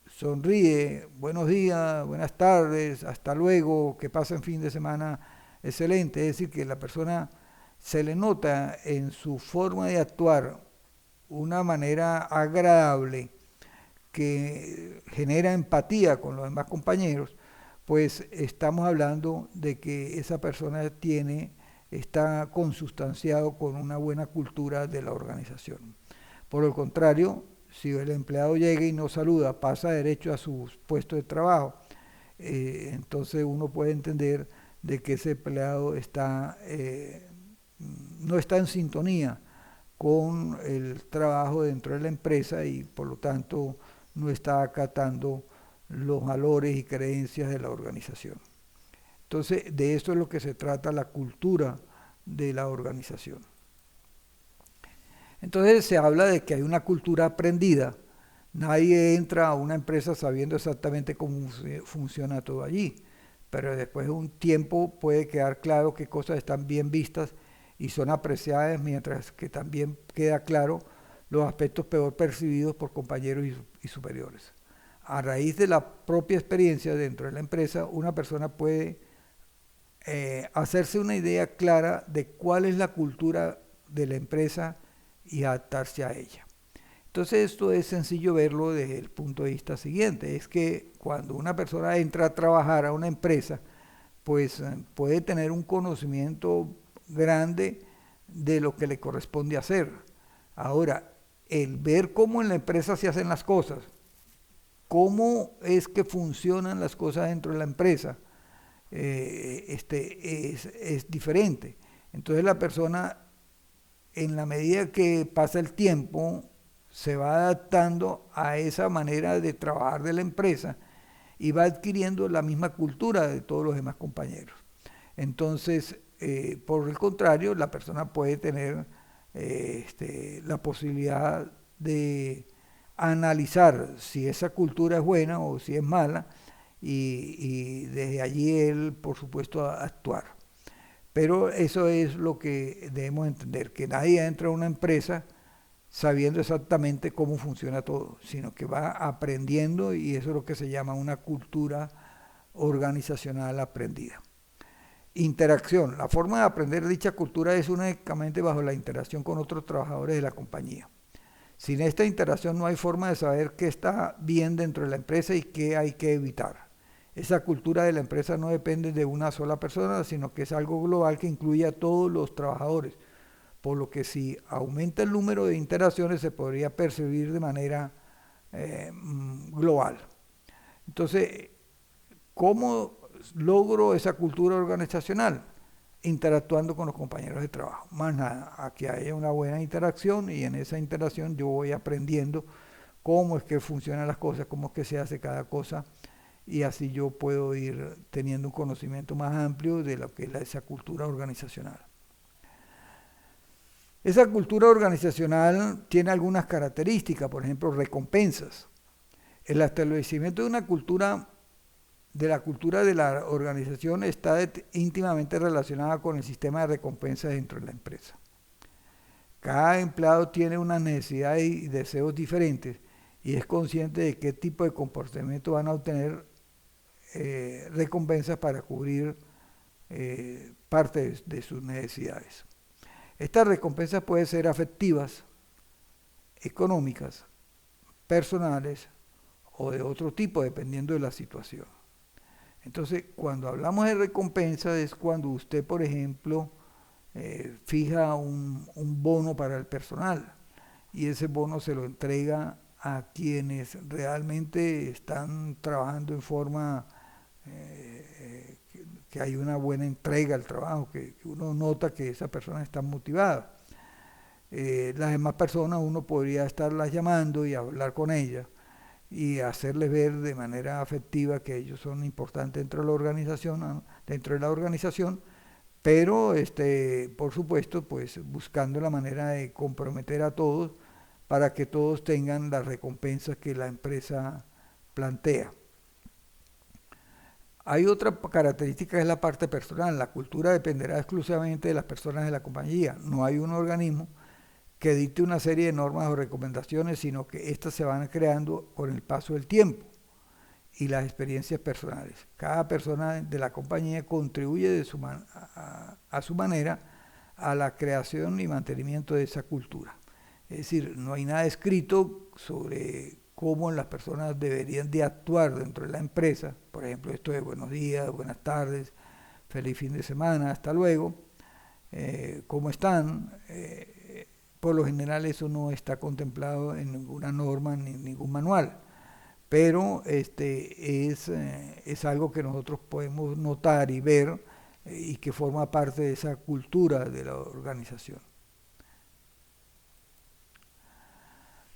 sonríe, buenos días, buenas tardes, hasta luego, que pasen fin de semana excelente. Es decir, que la persona se le nota en su forma de actuar una manera agradable que genera empatía con los demás compañeros, pues estamos hablando de que esa persona está consustanciado con una buena cultura de la organización. Por el contrario, si el empleado llega y no saluda, pasa derecho a su puesto de trabajo, entonces uno puede entender de que ese empleado no está en sintonía con el trabajo dentro de la empresa y por lo tanto no está acatando los valores y creencias de la organización. Entonces, de esto es lo que se trata la cultura de la organización. Entonces se habla de que hay una cultura aprendida. Nadie entra a una empresa sabiendo exactamente cómo funciona todo allí, pero después de un tiempo puede quedar claro qué cosas están bien vistas y son apreciadas, mientras que también queda claro los aspectos peor percibidos por compañeros y superiores. A raíz de la propia experiencia dentro de la empresa, una persona puede hacerse una idea clara de cuál es la cultura de la empresa y adaptarse a ella. Entonces esto es sencillo verlo desde el punto de vista siguiente, es que cuando una persona entra a trabajar a una empresa, pues puede tener un conocimiento grande de lo que le corresponde hacer. Ahora, el ver cómo en la empresa se hacen las cosas, cómo es que funcionan las cosas dentro de la empresa, es diferente. Entonces la persona, en la medida que pasa el tiempo, se va adaptando a esa manera de trabajar de la empresa y va adquiriendo la misma cultura de todos los demás compañeros. Entonces, por el contrario, la persona puede tener la posibilidad de analizar si esa cultura es buena o si es mala y desde allí él, por supuesto, actuar. Pero eso es lo que debemos entender, que nadie entra a una empresa sabiendo exactamente cómo funciona todo, sino que va aprendiendo y eso es lo que se llama una cultura organizacional aprendida. Interacción. La forma de aprender dicha cultura es únicamente bajo la interacción con otros trabajadores de la compañía. Sin esta interacción no hay forma de saber qué está bien dentro de la empresa y qué hay que evitar. Esa cultura de la empresa no depende de una sola persona, sino que es algo global que incluye a todos los trabajadores, por lo que si aumenta el número de interacciones se podría percibir de manera global. Entonces, ¿cómo logro esa cultura organizacional? Interactuando con los compañeros de trabajo. Más nada, a que haya una buena interacción y en esa interacción yo voy aprendiendo cómo es que funcionan las cosas, cómo es que se hace cada cosa y así yo puedo ir teniendo un conocimiento más amplio de lo que es esa cultura organizacional. Esa cultura organizacional tiene algunas características, por ejemplo, recompensas. El establecimiento de la cultura de la organización está íntimamente relacionada con el sistema de recompensas dentro de la empresa. Cada empleado tiene unas necesidades y deseos diferentes y es consciente de qué tipo de comportamiento van a obtener recompensas para cubrir parte de sus necesidades. Estas recompensas pueden ser afectivas, económicas, personales o de otro tipo, dependiendo de la situación. Entonces, cuando hablamos de recompensas es cuando usted, por ejemplo, fija un bono para el personal y ese bono se lo entrega a quienes realmente están trabajando en forma que hay una buena entrega al trabajo, que uno nota que esa persona está motivada. Las demás personas uno podría estarlas llamando y hablar con ellas y hacerles ver de manera afectiva que ellos son importantes dentro de la organización, pero por supuesto pues buscando la manera de comprometer a todos para que todos tengan las recompensas que la empresa plantea. Hay otra característica que es la parte personal. La cultura dependerá exclusivamente de las personas de la compañía. No hay un organismo que dicte una serie de normas o recomendaciones, sino que éstas se van creando con el paso del tiempo y las experiencias personales. Cada persona de la compañía contribuye a su manera a la creación y mantenimiento de esa cultura. Es decir, no hay nada escrito sobre cómo las personas deberían de actuar dentro de la empresa. Por ejemplo, esto de buenos días, buenas tardes, feliz fin de semana, hasta luego, ¿cómo están? Por lo general eso no está contemplado en ninguna norma ni en ningún manual, pero es algo que nosotros podemos notar y ver y que forma parte de esa cultura de la organización.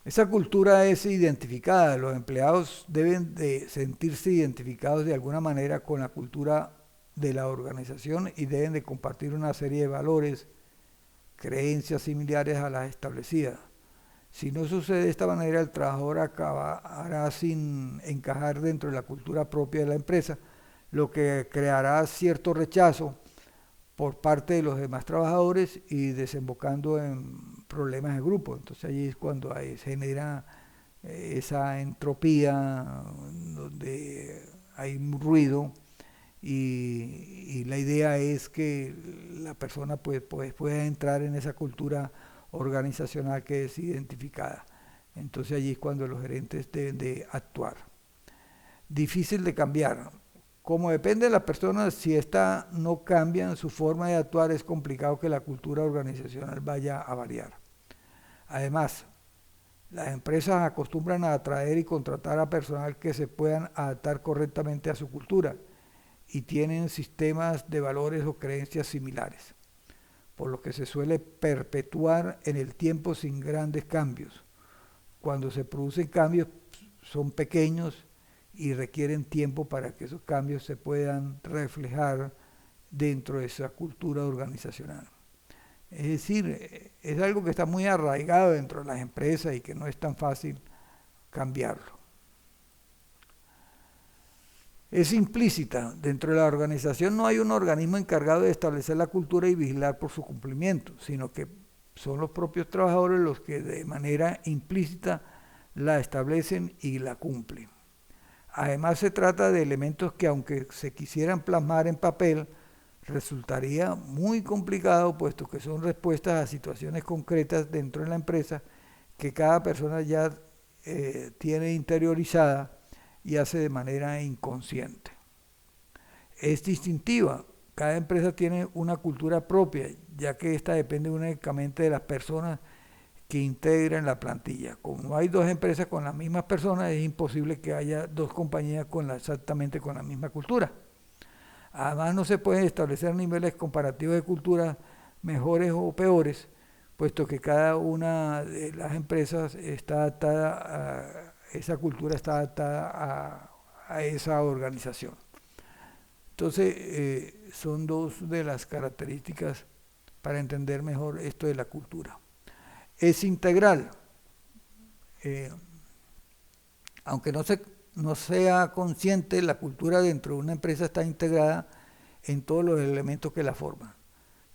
Esa cultura es identificada, los empleados deben de sentirse identificados de alguna manera con la cultura de la organización y deben de compartir una serie de valores, creencias similares a las establecidas. Si no sucede de esta manera, el trabajador acabará sin encajar dentro de la cultura propia de la empresa, lo que creará cierto rechazo por parte de los demás trabajadores y desembocando en problemas de grupo. Entonces allí es cuando se genera esa entropía donde hay un ruido y la idea es que la persona pues pueda entrar en esa cultura organizacional que es identificada. Entonces allí es cuando los gerentes deben de actuar. Difícil de cambiar. Como depende de las personas, si ésta no cambian su forma de actuar, es complicado que la cultura organizacional vaya a variar. Además, las empresas acostumbran a atraer y contratar a personal que se puedan adaptar correctamente a su cultura y tienen sistemas de valores o creencias similares, por lo que se suele perpetuar en el tiempo sin grandes cambios. Cuando se producen cambios son pequeños y requieren tiempo para que esos cambios se puedan reflejar dentro de esa cultura organizacional. Es decir, es algo que está muy arraigado dentro de las empresas y que no es tan fácil cambiarlo. Es implícita. Dentro de la organización no hay un organismo encargado de establecer la cultura y vigilar por su cumplimiento, sino que son los propios trabajadores los que de manera implícita la establecen y la cumplen. Además se trata de elementos que aunque se quisieran plasmar en papel, resultaría muy complicado puesto que son respuestas a situaciones concretas dentro de la empresa que cada persona ya tiene interiorizada y hace de manera inconsciente. Es distintiva. Cada empresa tiene una cultura propia, ya que esta depende únicamente de las personas que integran la plantilla. Como hay dos empresas con las mismas personas, es imposible que haya dos compañías exactamente con la misma cultura. Además, no se pueden establecer niveles comparativos de cultura mejores o peores, puesto que cada una de las empresas está adaptada esa cultura está adaptada a esa organización. Entonces, son dos de las características para entender mejor esto de la cultura. Es integral. Aunque no sea consciente, la cultura dentro de una empresa está integrada en todos los elementos que la forman.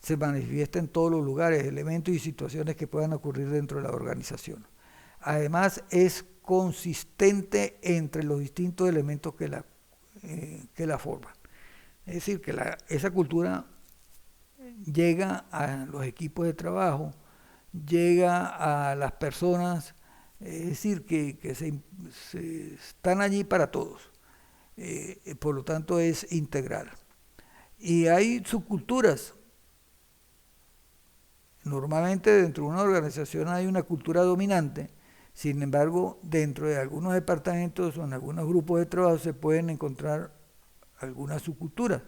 Se manifiesta en todos los lugares, elementos y situaciones que puedan ocurrir dentro de la organización. Además, es consistente entre los distintos elementos que la forman. Es decir, que esa cultura llega a los equipos de trabajo, llega a las personas, es decir, que se están allí para todos. Por lo tanto, es integral. Y hay subculturas. Normalmente dentro de una organización hay una cultura dominante. Sin embargo, dentro de algunos departamentos o en algunos grupos de trabajo se pueden encontrar algunas subculturas.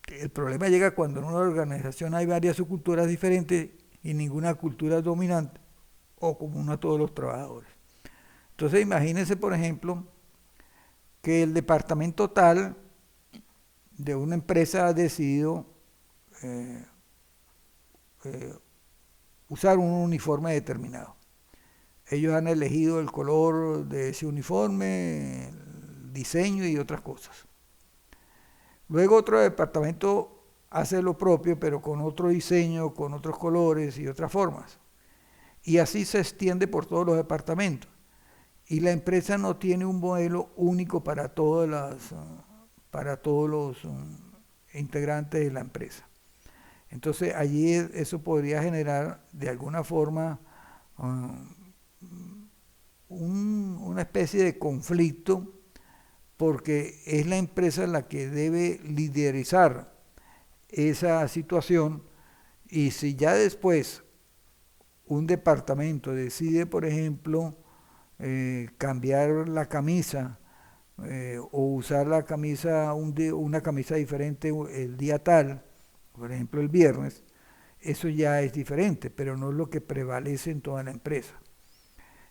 El problema llega cuando en una organización hay varias subculturas diferentes y ninguna cultura es dominante o común a todos los trabajadores. Entonces imagínense, por ejemplo, que el departamento tal de una empresa ha decidido usar un uniforme determinado. Ellos han elegido el color de ese uniforme, el diseño y otras cosas. Luego otro departamento hace lo propio, pero con otro diseño, con otros colores y otras formas. Y así se extiende por todos los departamentos. Y la empresa no tiene un modelo único para todos los integrantes de la empresa. Entonces allí eso podría generar de alguna forma una especie de conflicto, porque es la empresa la que debe liderizar esa situación, y si ya después un departamento decide, por ejemplo, cambiar la camisa o usar la camisa, una camisa diferente el día tal, por ejemplo el viernes, eso ya es diferente, pero no es lo que prevalece en toda la empresa.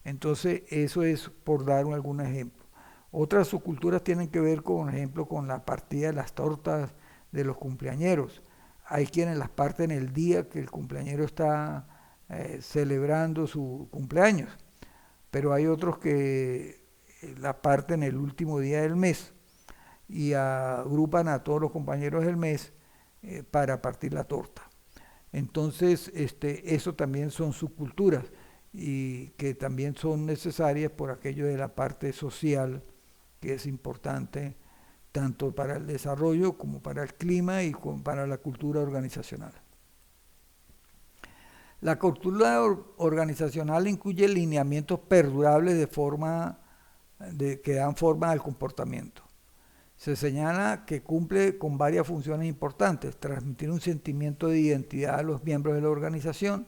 Entonces, eso es por dar algún ejemplo. Otras subculturas tienen que ver, por ejemplo, con la partida de las tortas de los cumpleañeros. Hay quienes las parten el día que el cumpleañero está celebrando su cumpleaños, pero hay otros que la parten el último día del mes y agrupan a todos los compañeros del mes para partir la torta. Entonces, eso también son subculturas y que también son necesarias por aquello de la parte social, que es importante tanto para el desarrollo como para el clima y para la cultura organizacional. La cultura organizacional incluye lineamientos perdurables que dan forma al comportamiento. Se señala que cumple con varias funciones importantes: transmitir un sentimiento de identidad a los miembros de la organización,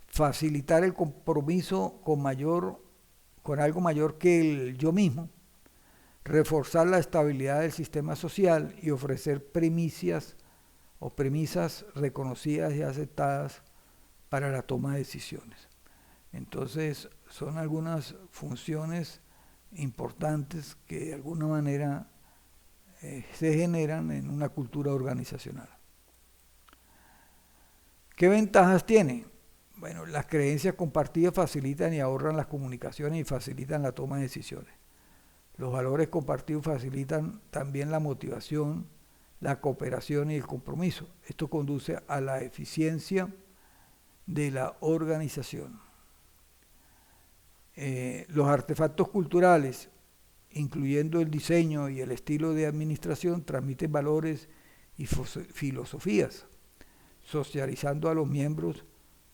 facilitar el compromiso con algo mayor que el yo mismo, reforzar la estabilidad del sistema social y ofrecer premisas reconocidas y aceptadas para la toma de decisiones. Entonces, son algunas funciones importantes que de alguna manera se generan en una cultura organizacional. ¿Qué ventajas tiene? Bueno, las creencias compartidas facilitan y ahorran las comunicaciones y facilitan la toma de decisiones. Los valores compartidos facilitan también la motivación, la cooperación y el compromiso. Esto conduce a la eficiencia de la organización. Los artefactos culturales, incluyendo el diseño y el estilo de administración, transmiten valores y filosofías, socializando a los miembros,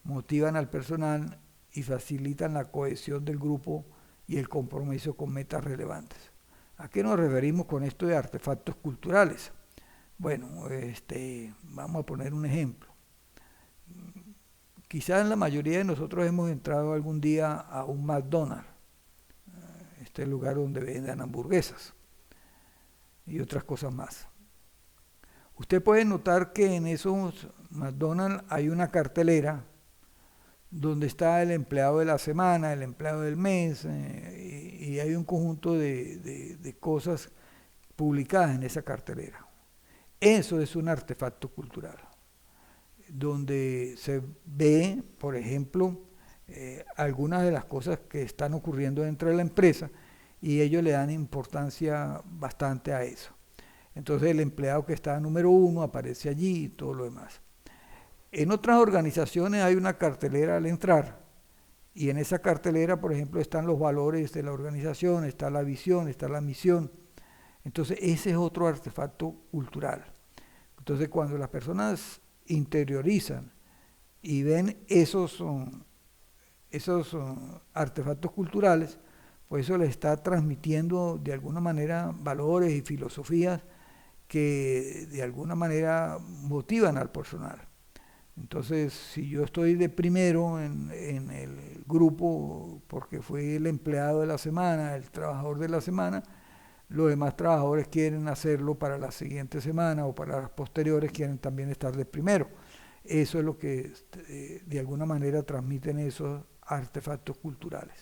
motivan al personal y facilitan la cohesión del grupo y el compromiso con metas relevantes. ¿A qué nos referimos con esto de artefactos culturales? Bueno, vamos a poner un ejemplo. Quizás la mayoría de nosotros hemos entrado algún día a un McDonald's, este lugar donde venden hamburguesas y otras cosas más. Usted puede notar que en esos McDonald's hay una cartelera donde está el empleado de la semana, el empleado del mes, y hay un conjunto de cosas publicadas en esa cartelera. Eso es un artefacto cultural, donde se ve, por ejemplo, algunas de las cosas que están ocurriendo dentro de la empresa, y ellos le dan importancia bastante a eso. Entonces el empleado que está número 1 aparece allí y todo lo demás. En otras organizaciones hay una cartelera al entrar, y en esa cartelera, por ejemplo, están los valores de la organización, está la visión, está la misión. Entonces ese es otro artefacto cultural. Entonces cuando las personas interiorizan y ven esos artefactos culturales, pues eso les está transmitiendo de alguna manera valores y filosofías que de alguna manera motivan al personal. Entonces, si yo estoy de primero en el grupo porque fui el empleado de la semana, el trabajador de la semana, los demás trabajadores quieren hacerlo para la siguiente semana o para las posteriores, quieren también estar de primero. Eso es lo que de alguna manera transmiten esos artefactos culturales.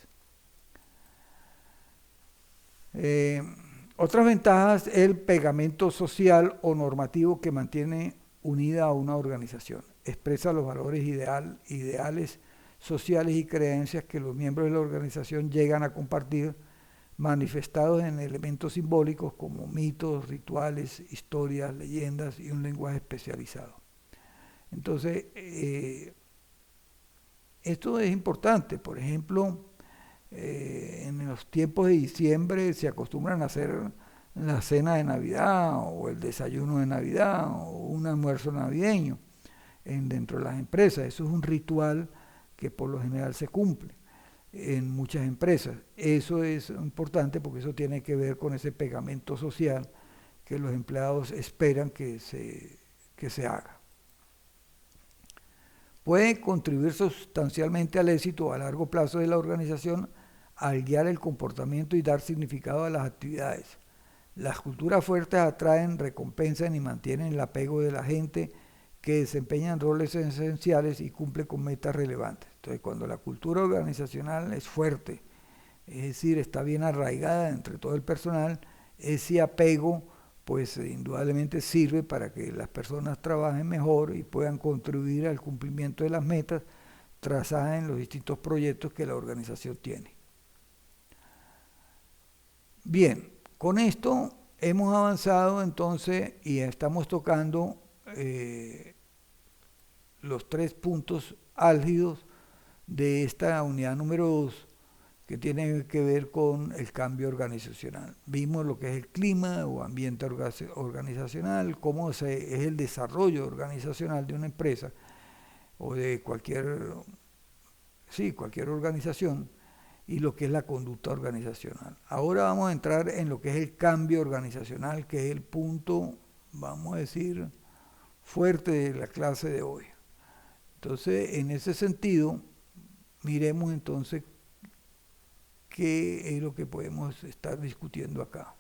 Otras ventajas es el pegamento social o normativo que mantiene unida a una organización. Expresa los valores ideales sociales y creencias que los miembros de la organización llegan a compartir, manifestados en elementos simbólicos como mitos, rituales, historias, leyendas y un lenguaje especializado. Entonces, esto es importante. Por ejemplo, en los tiempos de diciembre se acostumbran a hacer la cena de Navidad o el desayuno de Navidad o un almuerzo navideño dentro de las empresas. Eso es un ritual que por lo general se cumple en muchas empresas. Eso es importante porque eso tiene que ver con ese pegamento social que los empleados esperan que se haga. Puede contribuir sustancialmente al éxito a largo plazo de la organización al guiar el comportamiento y dar significado a las actividades. Las culturas fuertes atraen, recompensan y mantienen el apego de la gente que desempeñan roles esenciales y cumplen con metas relevantes. Entonces, cuando la cultura organizacional es fuerte, es decir, está bien arraigada entre todo el personal, ese apego pues indudablemente sirve para que las personas trabajen mejor y puedan contribuir al cumplimiento de las metas trazadas en los distintos proyectos que la organización tiene. Bien, con esto hemos avanzado entonces y estamos tocando los 3 puntos álgidos de esta unidad número 2, que tiene que ver con el cambio organizacional. Vimos lo que es el clima o ambiente organizacional, cómo es el desarrollo organizacional de una empresa o de cualquier organización, y lo que es la conducta organizacional. Ahora vamos a entrar en lo que es el cambio organizacional, que es el punto, vamos a decir, fuerte de la clase de hoy. Entonces, en ese sentido, miremos entonces qué es lo que podemos estar discutiendo acá.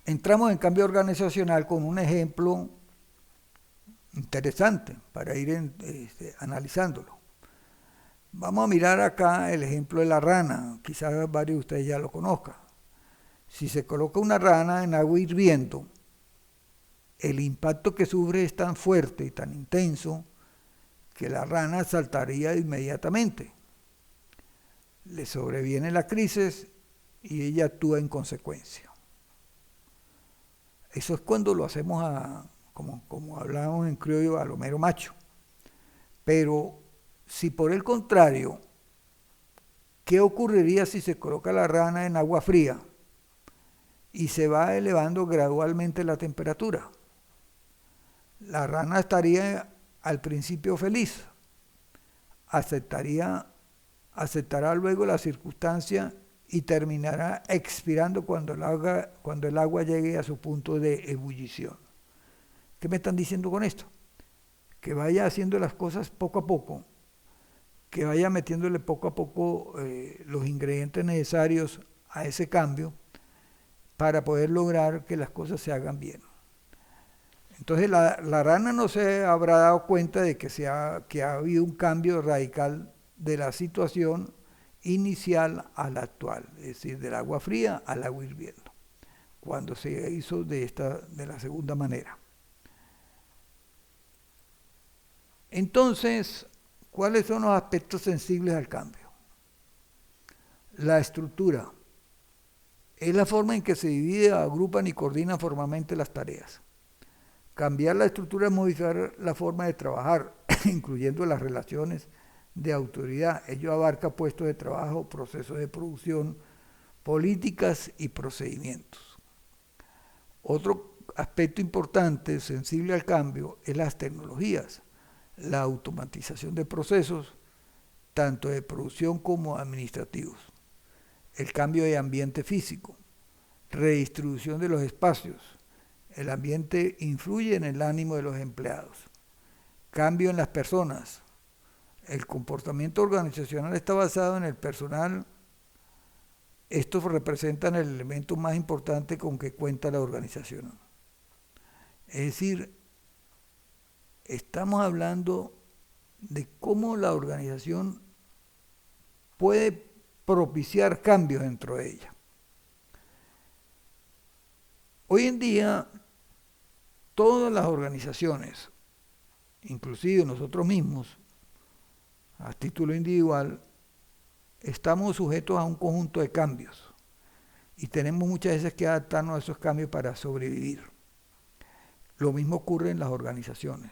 Entramos en cambio organizacional con un ejemplo interesante para ir analizándolo. Vamos a mirar acá el ejemplo de la rana, quizás varios de ustedes ya lo conozcan. Si se coloca una rana en agua hirviendo, el impacto que sufre es tan fuerte y tan intenso que la rana saltaría inmediatamente. Le sobreviene la crisis y ella actúa en consecuencia. Eso es cuando lo hacemos como hablábamos en criollo, a lo mero macho. Pero si por el contrario, ¿qué ocurriría si se coloca la rana en agua fría y se va elevando gradualmente la temperatura? La rana estaría al principio feliz, aceptará luego la circunstancia y terminará expirando cuando el agua llegue a su punto de ebullición. ¿Qué me están diciendo con esto? Que vaya haciendo las cosas poco a poco, que vaya metiéndole poco a poco los ingredientes necesarios a ese cambio para poder lograr que las cosas se hagan bien. Entonces la rana no se habrá dado cuenta de que ha habido un cambio radical de la situación inicial a la actual, es decir, del agua fría al agua hirviendo, cuando se hizo de la segunda manera. Entonces, ¿cuáles son los aspectos sensibles al cambio? La estructura es la forma en que se divide, agrupan y coordinan formalmente las tareas. Cambiar la estructura es modificar la forma de trabajar, incluyendo las relaciones de autoridad. Ello abarca puestos de trabajo, procesos de producción, políticas y procedimientos. Otro aspecto importante, sensible al cambio, es las tecnologías, la automatización de procesos, tanto de producción como administrativos, el cambio de ambiente físico, redistribución de los espacios. El ambiente influye en el ánimo de los empleados. Cambio en las personas. El comportamiento organizacional está basado en el personal. Estos representan el elemento más importante con que cuenta la organización. Es decir, estamos hablando de cómo la organización puede propiciar cambios dentro de ella. Hoy en día, todas las organizaciones, inclusive nosotros mismos, a título individual, estamos sujetos a un conjunto de cambios y tenemos muchas veces que adaptarnos a esos cambios para sobrevivir. Lo mismo ocurre en las organizaciones.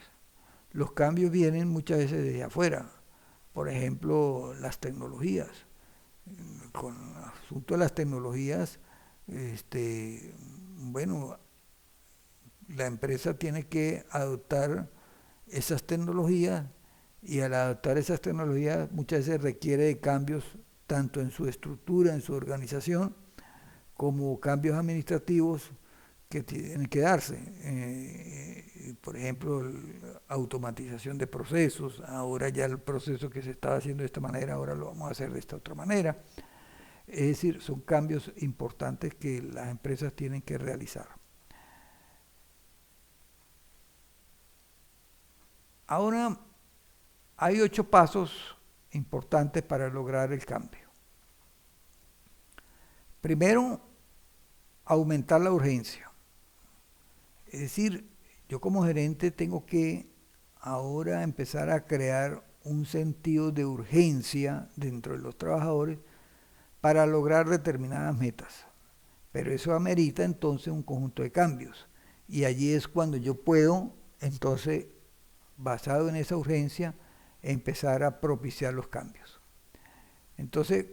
Los cambios vienen muchas veces desde afuera. Por ejemplo, las tecnologías. Con el asunto de las tecnologías, la empresa tiene que adoptar esas tecnologías y al adoptar esas tecnologías muchas veces requiere de cambios tanto en su estructura, en su organización, como cambios administrativos que tienen que darse. Por ejemplo, automatización de procesos. Ahora ya el proceso que se estaba haciendo de esta manera, ahora lo vamos a hacer de esta otra manera. Es decir, son cambios importantes que las empresas tienen que realizar. Ahora, hay 8 pasos importantes para lograr el cambio. Primero, aumentar la urgencia. Es decir, yo como gerente tengo que ahora empezar a crear un sentido de urgencia dentro de los trabajadores para lograr determinadas metas. pero eso amerita entonces un conjunto de cambios. Y allí es cuando yo puedo, entonces, basado en esa urgencia, empezar a propiciar los cambios. Entonces,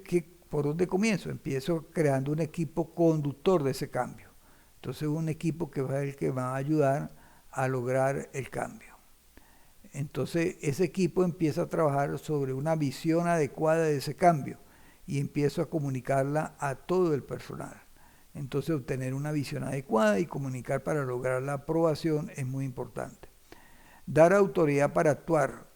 ¿por dónde comienzo? Empiezo creando un equipo conductor de ese cambio. Entonces, un equipo que va a ser el que va a ayudar a lograr el cambio. Entonces, ese equipo empieza a trabajar sobre una visión adecuada de ese cambio y empiezo a comunicarla a todo el personal. Entonces, obtener una visión adecuada y comunicar para lograr la aprobación es muy importante. Dar autoridad para actuar,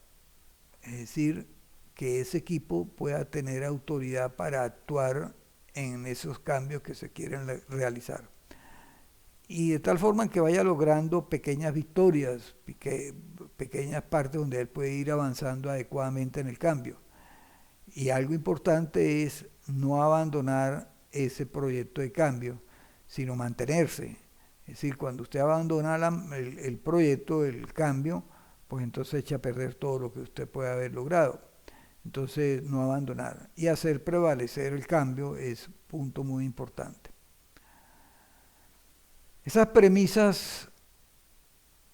es decir, que ese equipo pueda tener autoridad para actuar en esos cambios que se quieren realizar. Y de tal forma que vaya logrando pequeñas victorias, pequeñas partes donde él puede ir avanzando adecuadamente en el cambio. Y algo importante es no abandonar ese proyecto de cambio, sino mantenerse. Es decir, cuando usted abandona el proyecto, el cambio, pues entonces echa a perder todo lo que usted puede haber logrado. Entonces, no abandonar y hacer prevalecer el cambio es un punto muy importante. Esas premisas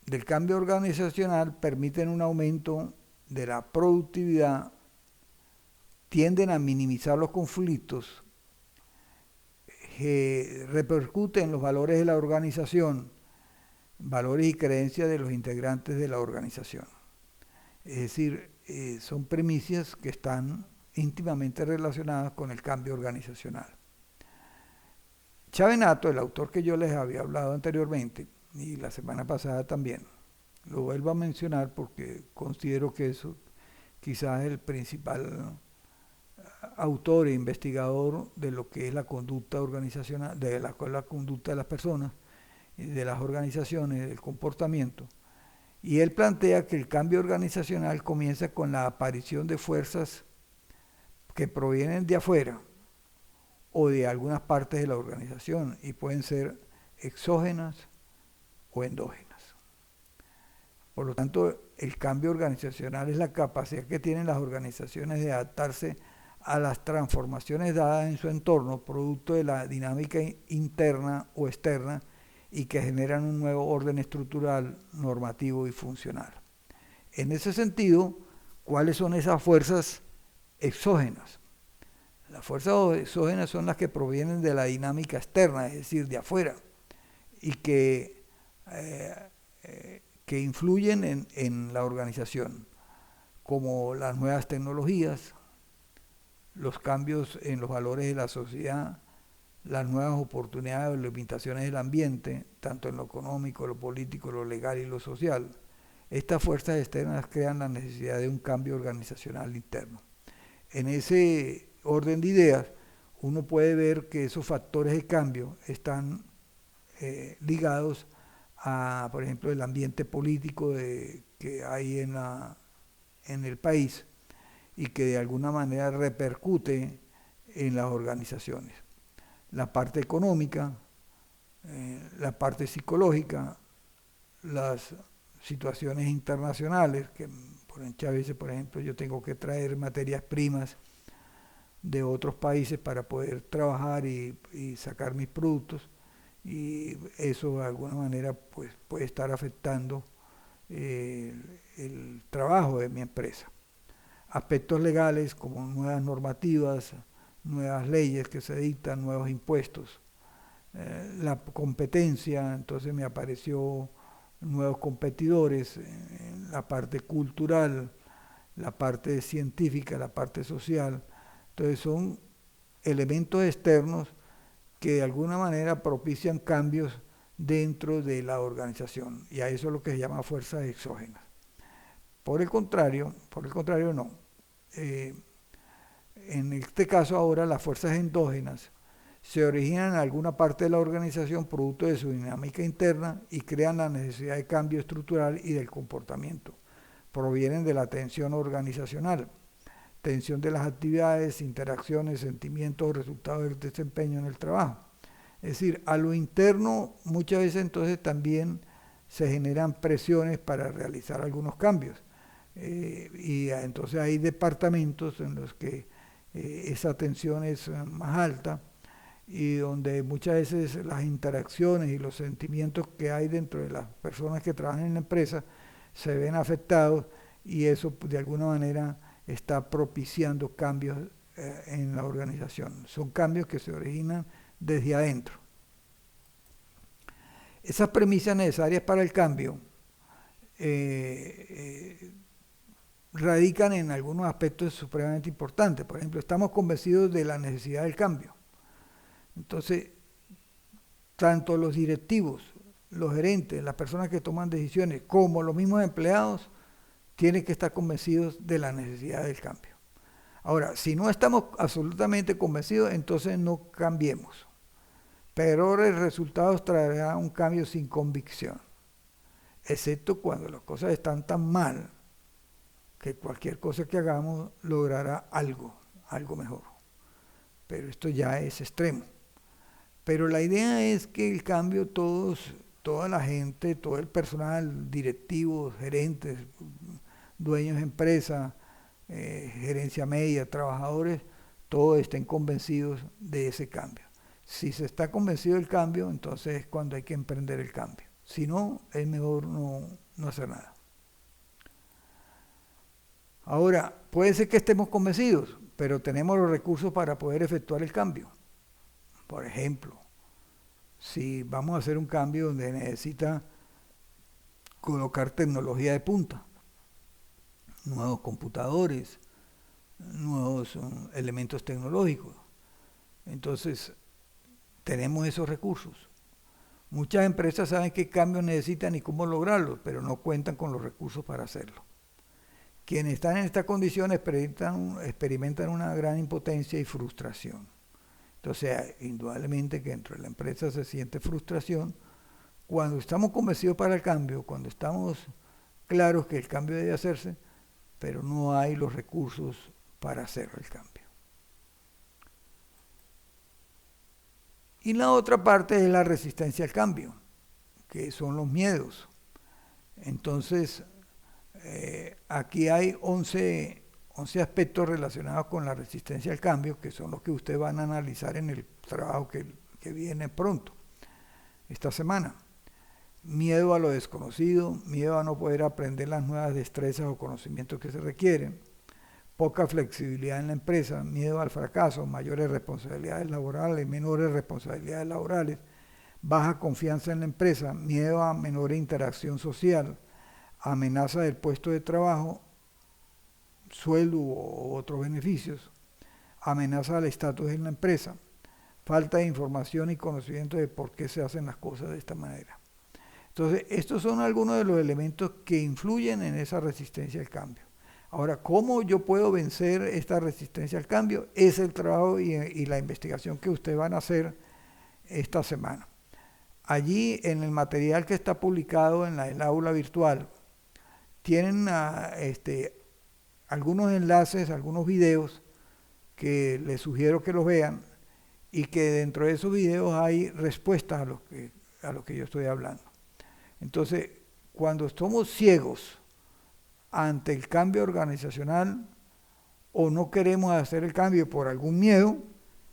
del cambio organizacional permiten un aumento de la productividad, tienden a minimizar los conflictos, repercuten en los valores de la organización, valores y creencias de los integrantes de la organización. Es decir, son premisas que están íntimamente relacionadas con el cambio organizacional. Chavenato, el autor que yo les había hablado anteriormente, y la semana pasada también, lo vuelvo a mencionar porque considero que eso quizás es el principal autor e investigador de lo que es la conducta organizacional, de la conducta de las personas, de las organizaciones, del comportamiento. Y él plantea que el cambio organizacional comienza con la aparición de fuerzas que provienen de afuera o de algunas partes de la organización y pueden ser exógenas o endógenas. Por lo tanto, el cambio organizacional es la capacidad que tienen las organizaciones de adaptarse a las transformaciones dadas en su entorno, producto de la dinámica interna o externa, y que generan un nuevo orden estructural, normativo y funcional. En ese sentido, ¿cuáles son esas fuerzas exógenas? Las fuerzas exógenas son las que provienen de la dinámica externa, es decir, de afuera, y que influyen en la organización, como las nuevas tecnologías, los cambios en los valores de la sociedad, las nuevas oportunidades o limitaciones del ambiente, tanto en lo económico, lo político, lo legal y lo social. Estas fuerzas externas crean la necesidad de un cambio organizacional interno. En ese orden de ideas, uno puede ver que esos factores de cambio están ligados a, por ejemplo, el ambiente político que hay en el país y que de alguna manera repercute en las organizaciones. La parte económica, la parte psicológica, las situaciones internacionales, que muchas veces, por ejemplo, yo tengo que traer materias primas de otros países para poder trabajar y sacar mis productos, y eso de alguna manera pues, puede estar afectando el trabajo de mi empresa. Aspectos legales como nuevas normativas, nuevas leyes que se dictan, nuevos impuestos. La competencia, entonces me apareció nuevos competidores, la parte cultural, la parte científica, la parte social. Entonces son elementos externos que de alguna manera propician cambios dentro de la organización, y a eso es lo que se llama fuerzas exógenas. Por el contrario no. En este caso ahora las fuerzas endógenas se originan en alguna parte de la organización producto de su dinámica interna y crean la necesidad de cambio estructural y del comportamiento. Provienen de la tensión organizacional, tensión de las actividades, interacciones, sentimientos o resultados del desempeño en el trabajo. Es decir, a lo interno muchas veces entonces también se generan presiones para realizar algunos cambios. Y entonces hay departamentos en los que esa tensión es más alta y donde muchas veces las interacciones y los sentimientos que hay dentro de las personas que trabajan en la empresa se ven afectados y eso de alguna manera está propiciando cambios en la organización. Son cambios que se originan desde adentro. Esas premisas necesarias para el cambio radican en algunos aspectos supremamente importantes. Por ejemplo, estamos convencidos de la necesidad del cambio. Entonces, tanto los directivos, los gerentes, las personas que toman decisiones, como los mismos empleados, tienen que estar convencidos de la necesidad del cambio. Ahora, si no estamos absolutamente convencidos, entonces no cambiemos. Pero el resultado traerá un cambio sin convicción, excepto cuando las cosas están tan mal que cualquier cosa que hagamos logrará algo mejor. Pero esto ya es extremo. Pero la idea es que el cambio toda la gente, todo el personal, directivos, gerentes, dueños de empresa, gerencia media, trabajadores, todos estén convencidos de ese cambio. Si se está convencido del cambio, entonces es cuando hay que emprender el cambio. Si no, es mejor no hacer nada. Ahora, puede ser que estemos convencidos, pero tenemos los recursos para poder efectuar el cambio. Por ejemplo, si vamos a hacer un cambio donde necesita colocar tecnología de punta, nuevos computadores, nuevos elementos tecnológicos, entonces tenemos esos recursos. Muchas empresas saben qué cambios necesitan y cómo lograrlos, pero no cuentan con los recursos para hacerlo. Quienes están en esta condición experimentan una gran impotencia y frustración. Entonces, indudablemente que dentro de la empresa se siente frustración cuando estamos convencidos para el cambio, cuando estamos claros que el cambio debe hacerse, pero no hay los recursos para hacer el cambio. Y la otra parte es la resistencia al cambio, que son los miedos. Entonces, aquí hay 11 aspectos relacionados con la resistencia al cambio, que son los que ustedes van a analizar en el trabajo que viene pronto, esta semana. Miedo a lo desconocido, miedo a no poder aprender las nuevas destrezas o conocimientos que se requieren, poca flexibilidad en la empresa, miedo al fracaso, mayores responsabilidades laborales, menores responsabilidades laborales, baja confianza en la empresa, miedo a menor interacción social, amenaza del puesto de trabajo, sueldo u otros beneficios, amenaza al estatus en la empresa, falta de información y conocimiento de por qué se hacen las cosas de esta manera. Entonces, estos son algunos de los elementos que influyen en esa resistencia al cambio. Ahora, ¿cómo yo puedo vencer esta resistencia al cambio? Es el trabajo y la investigación que ustedes van a hacer esta semana. Allí, en el material que está publicado en el aula virtual, tienen algunos enlaces, algunos videos que les sugiero que los vean y que dentro de esos videos hay respuestas a lo que yo estoy hablando. Entonces, cuando somos ciegos ante el cambio organizacional o no queremos hacer el cambio por algún miedo,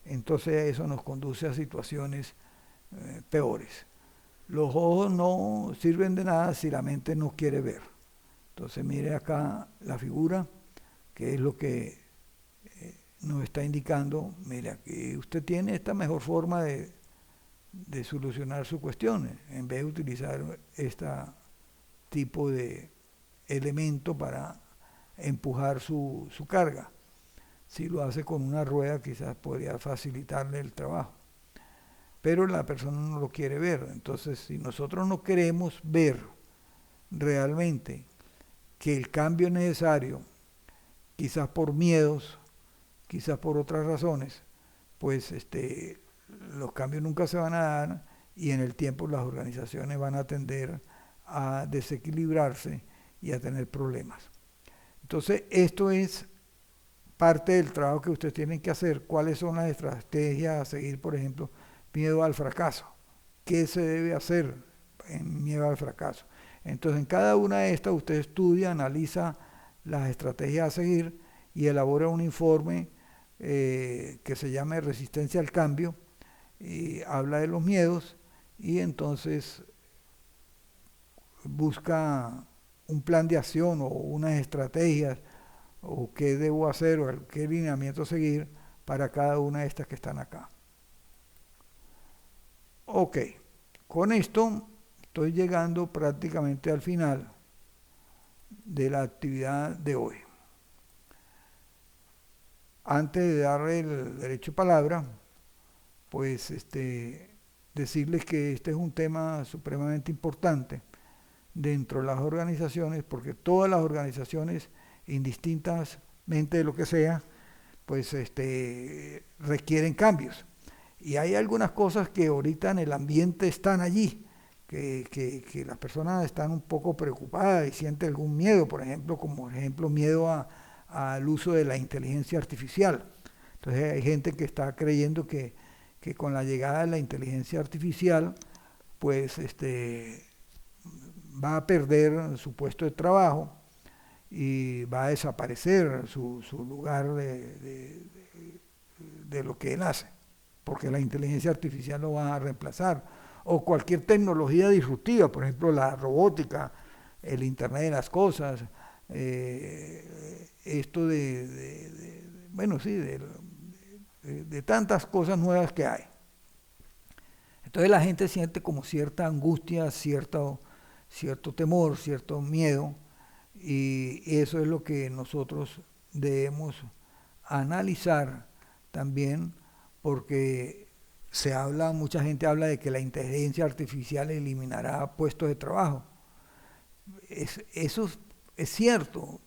entonces eso nos conduce a situaciones peores. Los ojos no sirven de nada si la mente no quiere ver. Entonces mire acá la figura, que es lo que nos está indicando. Mire, aquí usted tiene esta mejor forma de solucionar sus cuestiones, en vez de utilizar este tipo de elemento para empujar su carga. Si lo hace con una rueda, quizás podría facilitarle el trabajo. Pero la persona no lo quiere ver. Entonces, si nosotros no queremos ver realmente que el cambio es necesario, quizás por miedos, quizás por otras razones, pues los cambios nunca se van a dar y en el tiempo las organizaciones van a tender a desequilibrarse y a tener problemas. Entonces, esto es parte del trabajo que ustedes tienen que hacer. ¿Cuáles son las estrategias a seguir? Por ejemplo, miedo al fracaso. ¿Qué se debe hacer en miedo al fracaso? Entonces, en cada una de estas usted estudia, analiza las estrategias a seguir y elabora un informe que se llame Resistencia al Cambio, y habla de los miedos y entonces busca un plan de acción o unas estrategias o qué debo hacer o qué lineamiento seguir para cada una de estas que están acá. Ok, con esto estoy llegando prácticamente al final de la actividad de hoy. Antes de darle el derecho de palabra, pues decirles que este es un tema supremamente importante dentro de las organizaciones, porque todas las organizaciones, indistintamente de lo que sea, pues requieren cambios. Y hay algunas cosas que ahorita en el ambiente están allí, que las personas están un poco preocupadas y sienten algún miedo, por ejemplo, como ejemplo miedo al uso de la inteligencia artificial. Entonces hay gente que está creyendo que con la llegada de la inteligencia artificial, pues va a perder su puesto de trabajo y va a desaparecer su lugar de lo que él hace, porque la inteligencia artificial lo va a reemplazar. O cualquier tecnología disruptiva, por ejemplo la robótica, el Internet de las cosas, esto bueno, sí, de tantas cosas nuevas que hay. Entonces la gente siente como cierta angustia, cierto temor, cierto miedo, y eso es lo que nosotros debemos analizar también, porque mucha gente habla de que la inteligencia artificial eliminará puestos de trabajo. Eso es cierto.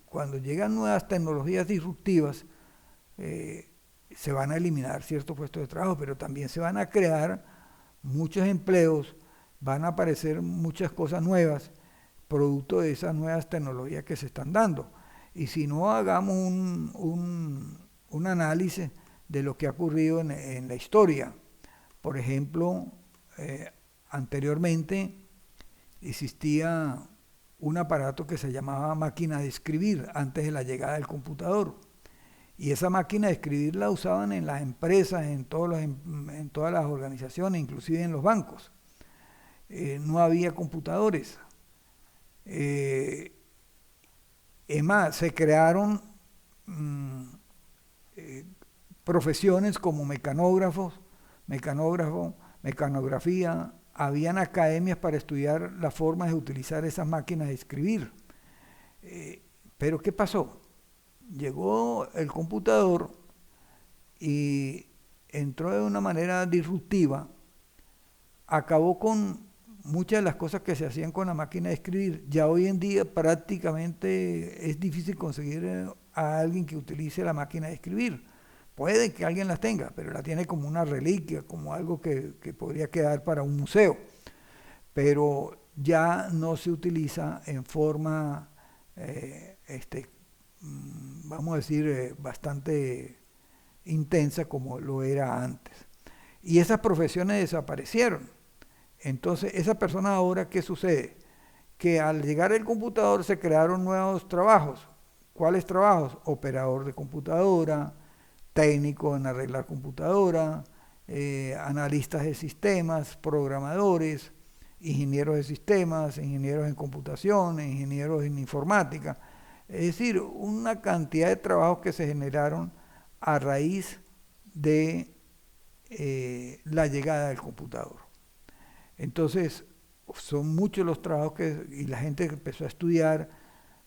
Cuando llegan nuevas tecnologías disruptivas, se van a eliminar ciertos puestos de trabajo, pero también se van a crear muchos empleos, van a aparecer muchas cosas nuevas, producto de esas nuevas tecnologías que se están dando. Y si no hagamos un análisis de lo que ha ocurrido en la historia, por ejemplo, anteriormente existía un aparato que se llamaba máquina de escribir antes de la llegada del computador. Y esa máquina de escribir la usaban en las empresas, en todas las organizaciones, inclusive en los bancos. No había computadores. Es más, se crearon profesiones como mecanógrafos, mecanografía, habían academias para estudiar las formas de utilizar esas máquinas de escribir. Pero ¿qué pasó? Llegó el computador y entró de una manera disruptiva, acabó con muchas de las cosas que se hacían con la máquina de escribir. Ya hoy en día prácticamente es difícil conseguir a alguien que utilice la máquina de escribir. Puede que alguien las tenga, pero la tiene como una reliquia, como algo que podría quedar para un museo. Pero ya no se utiliza en forma, vamos a decir, bastante intensa como lo era antes. Y esas profesiones desaparecieron. Entonces, esa persona ahora, ¿qué sucede? Que al llegar el computador se crearon nuevos trabajos. ¿Cuáles trabajos? Operador de computadora, técnico en arreglar computadora, analistas de sistemas, programadores, ingenieros de sistemas, ingenieros en computación, ingenieros en informática. Es decir, una cantidad de trabajos que se generaron a raíz de la llegada del computador. Entonces, son muchos los trabajos y la gente empezó a estudiar,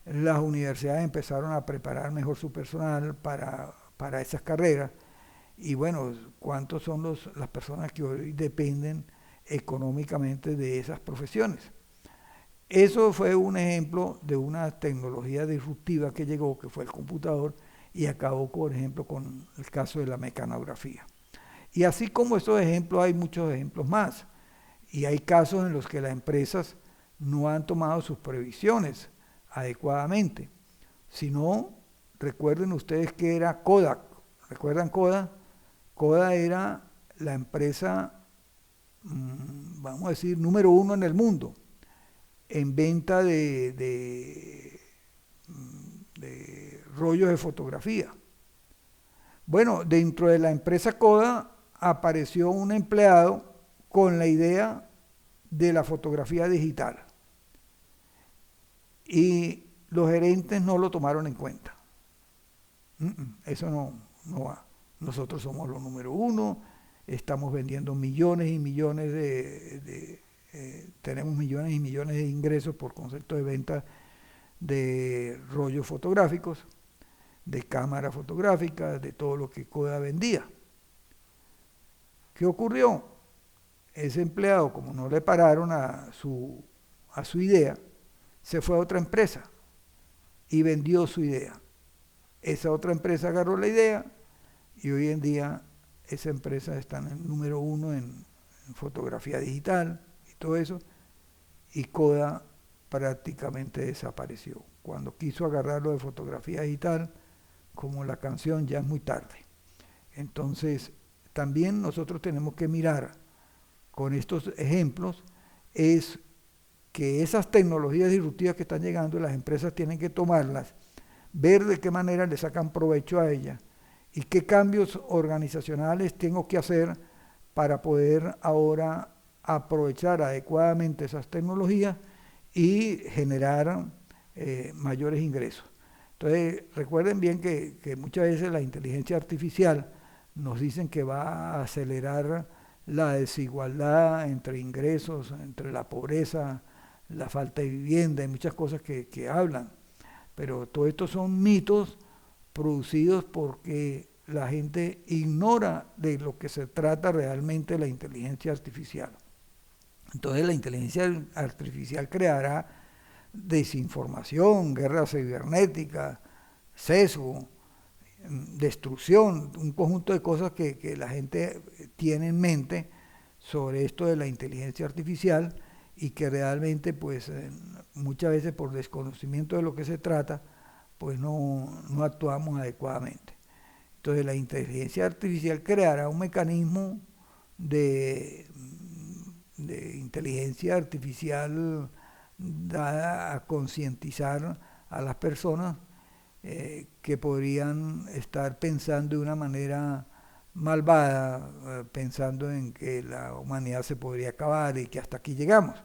las universidades empezaron a preparar mejor su personal para esas carreras, y bueno, ¿cuántos son las personas que hoy dependen económicamente de esas profesiones? Eso fue un ejemplo de una tecnología disruptiva que llegó, que fue el computador, y acabó, por ejemplo, con el caso de la mecanografía. Y así como estos ejemplos, hay muchos ejemplos más. Y hay casos en los que las empresas no han tomado sus previsiones adecuadamente. Si no, recuerden ustedes que era Kodak. ¿Recuerdan Kodak? Kodak era la empresa, vamos a decir, número 1 en el mundo en venta de rollos de fotografía. Bueno, dentro de la empresa Kodak apareció un empleado con la idea de la fotografía digital y los gerentes no lo tomaron en cuenta. Eso no va. Nosotros somos los número uno, estamos vendiendo millones y millones tenemos millones y millones de ingresos por concepto de venta de rollos fotográficos, de cámaras fotográficas, de todo lo que Kodak vendía. ¿Qué ocurrió? Ese empleado, como no le pararon a su idea, se fue a otra empresa y vendió su idea. Esa otra empresa agarró la idea y hoy en día esa empresa está en el número uno en fotografía digital y todo eso, y Kodak prácticamente desapareció. Cuando quiso agarrarlo de fotografía digital, como la canción, ya es muy tarde. Entonces, también nosotros tenemos que mirar con estos ejemplos, es que esas tecnologías disruptivas que están llegando, las empresas tienen que tomarlas, ver de qué manera le sacan provecho a ellas y qué cambios organizacionales tengo que hacer para poder ahora aprovechar adecuadamente esas tecnologías y generar mayores ingresos. Entonces, recuerden bien que muchas veces la inteligencia artificial nos dicen que va a acelerar la desigualdad entre ingresos, entre la pobreza, la falta de vivienda, y muchas cosas que hablan. Pero todo esto son mitos producidos porque la gente ignora de lo que se trata realmente la inteligencia artificial. Entonces la inteligencia artificial creará desinformación, guerra cibernética, sesgo, destrucción, un conjunto de cosas que la gente tiene en mente sobre esto de la inteligencia artificial y que realmente pues muchas veces por desconocimiento de lo que se trata pues no actuamos adecuadamente. Entonces la inteligencia artificial creará un mecanismo de inteligencia artificial dada a concientizar a las personas que podrían estar pensando de una manera malvada, pensando en que la humanidad se podría acabar y que hasta aquí llegamos.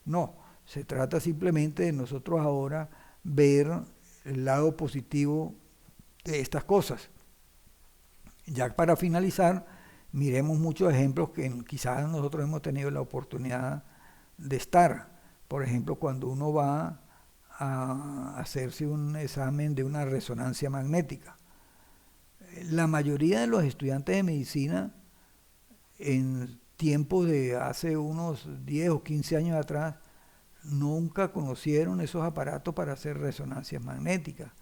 No, se trata simplemente de nosotros ahora ver el lado positivo de estas cosas. Ya para finalizar, miremos muchos ejemplos que quizás nosotros hemos tenido la oportunidad de estar. Por ejemplo, cuando uno va a hacerse un examen de una resonancia magnética. La mayoría de los estudiantes de medicina en tiempos de hace unos 10 o 15 años atrás nunca conocieron esos aparatos para hacer resonancias magnéticas,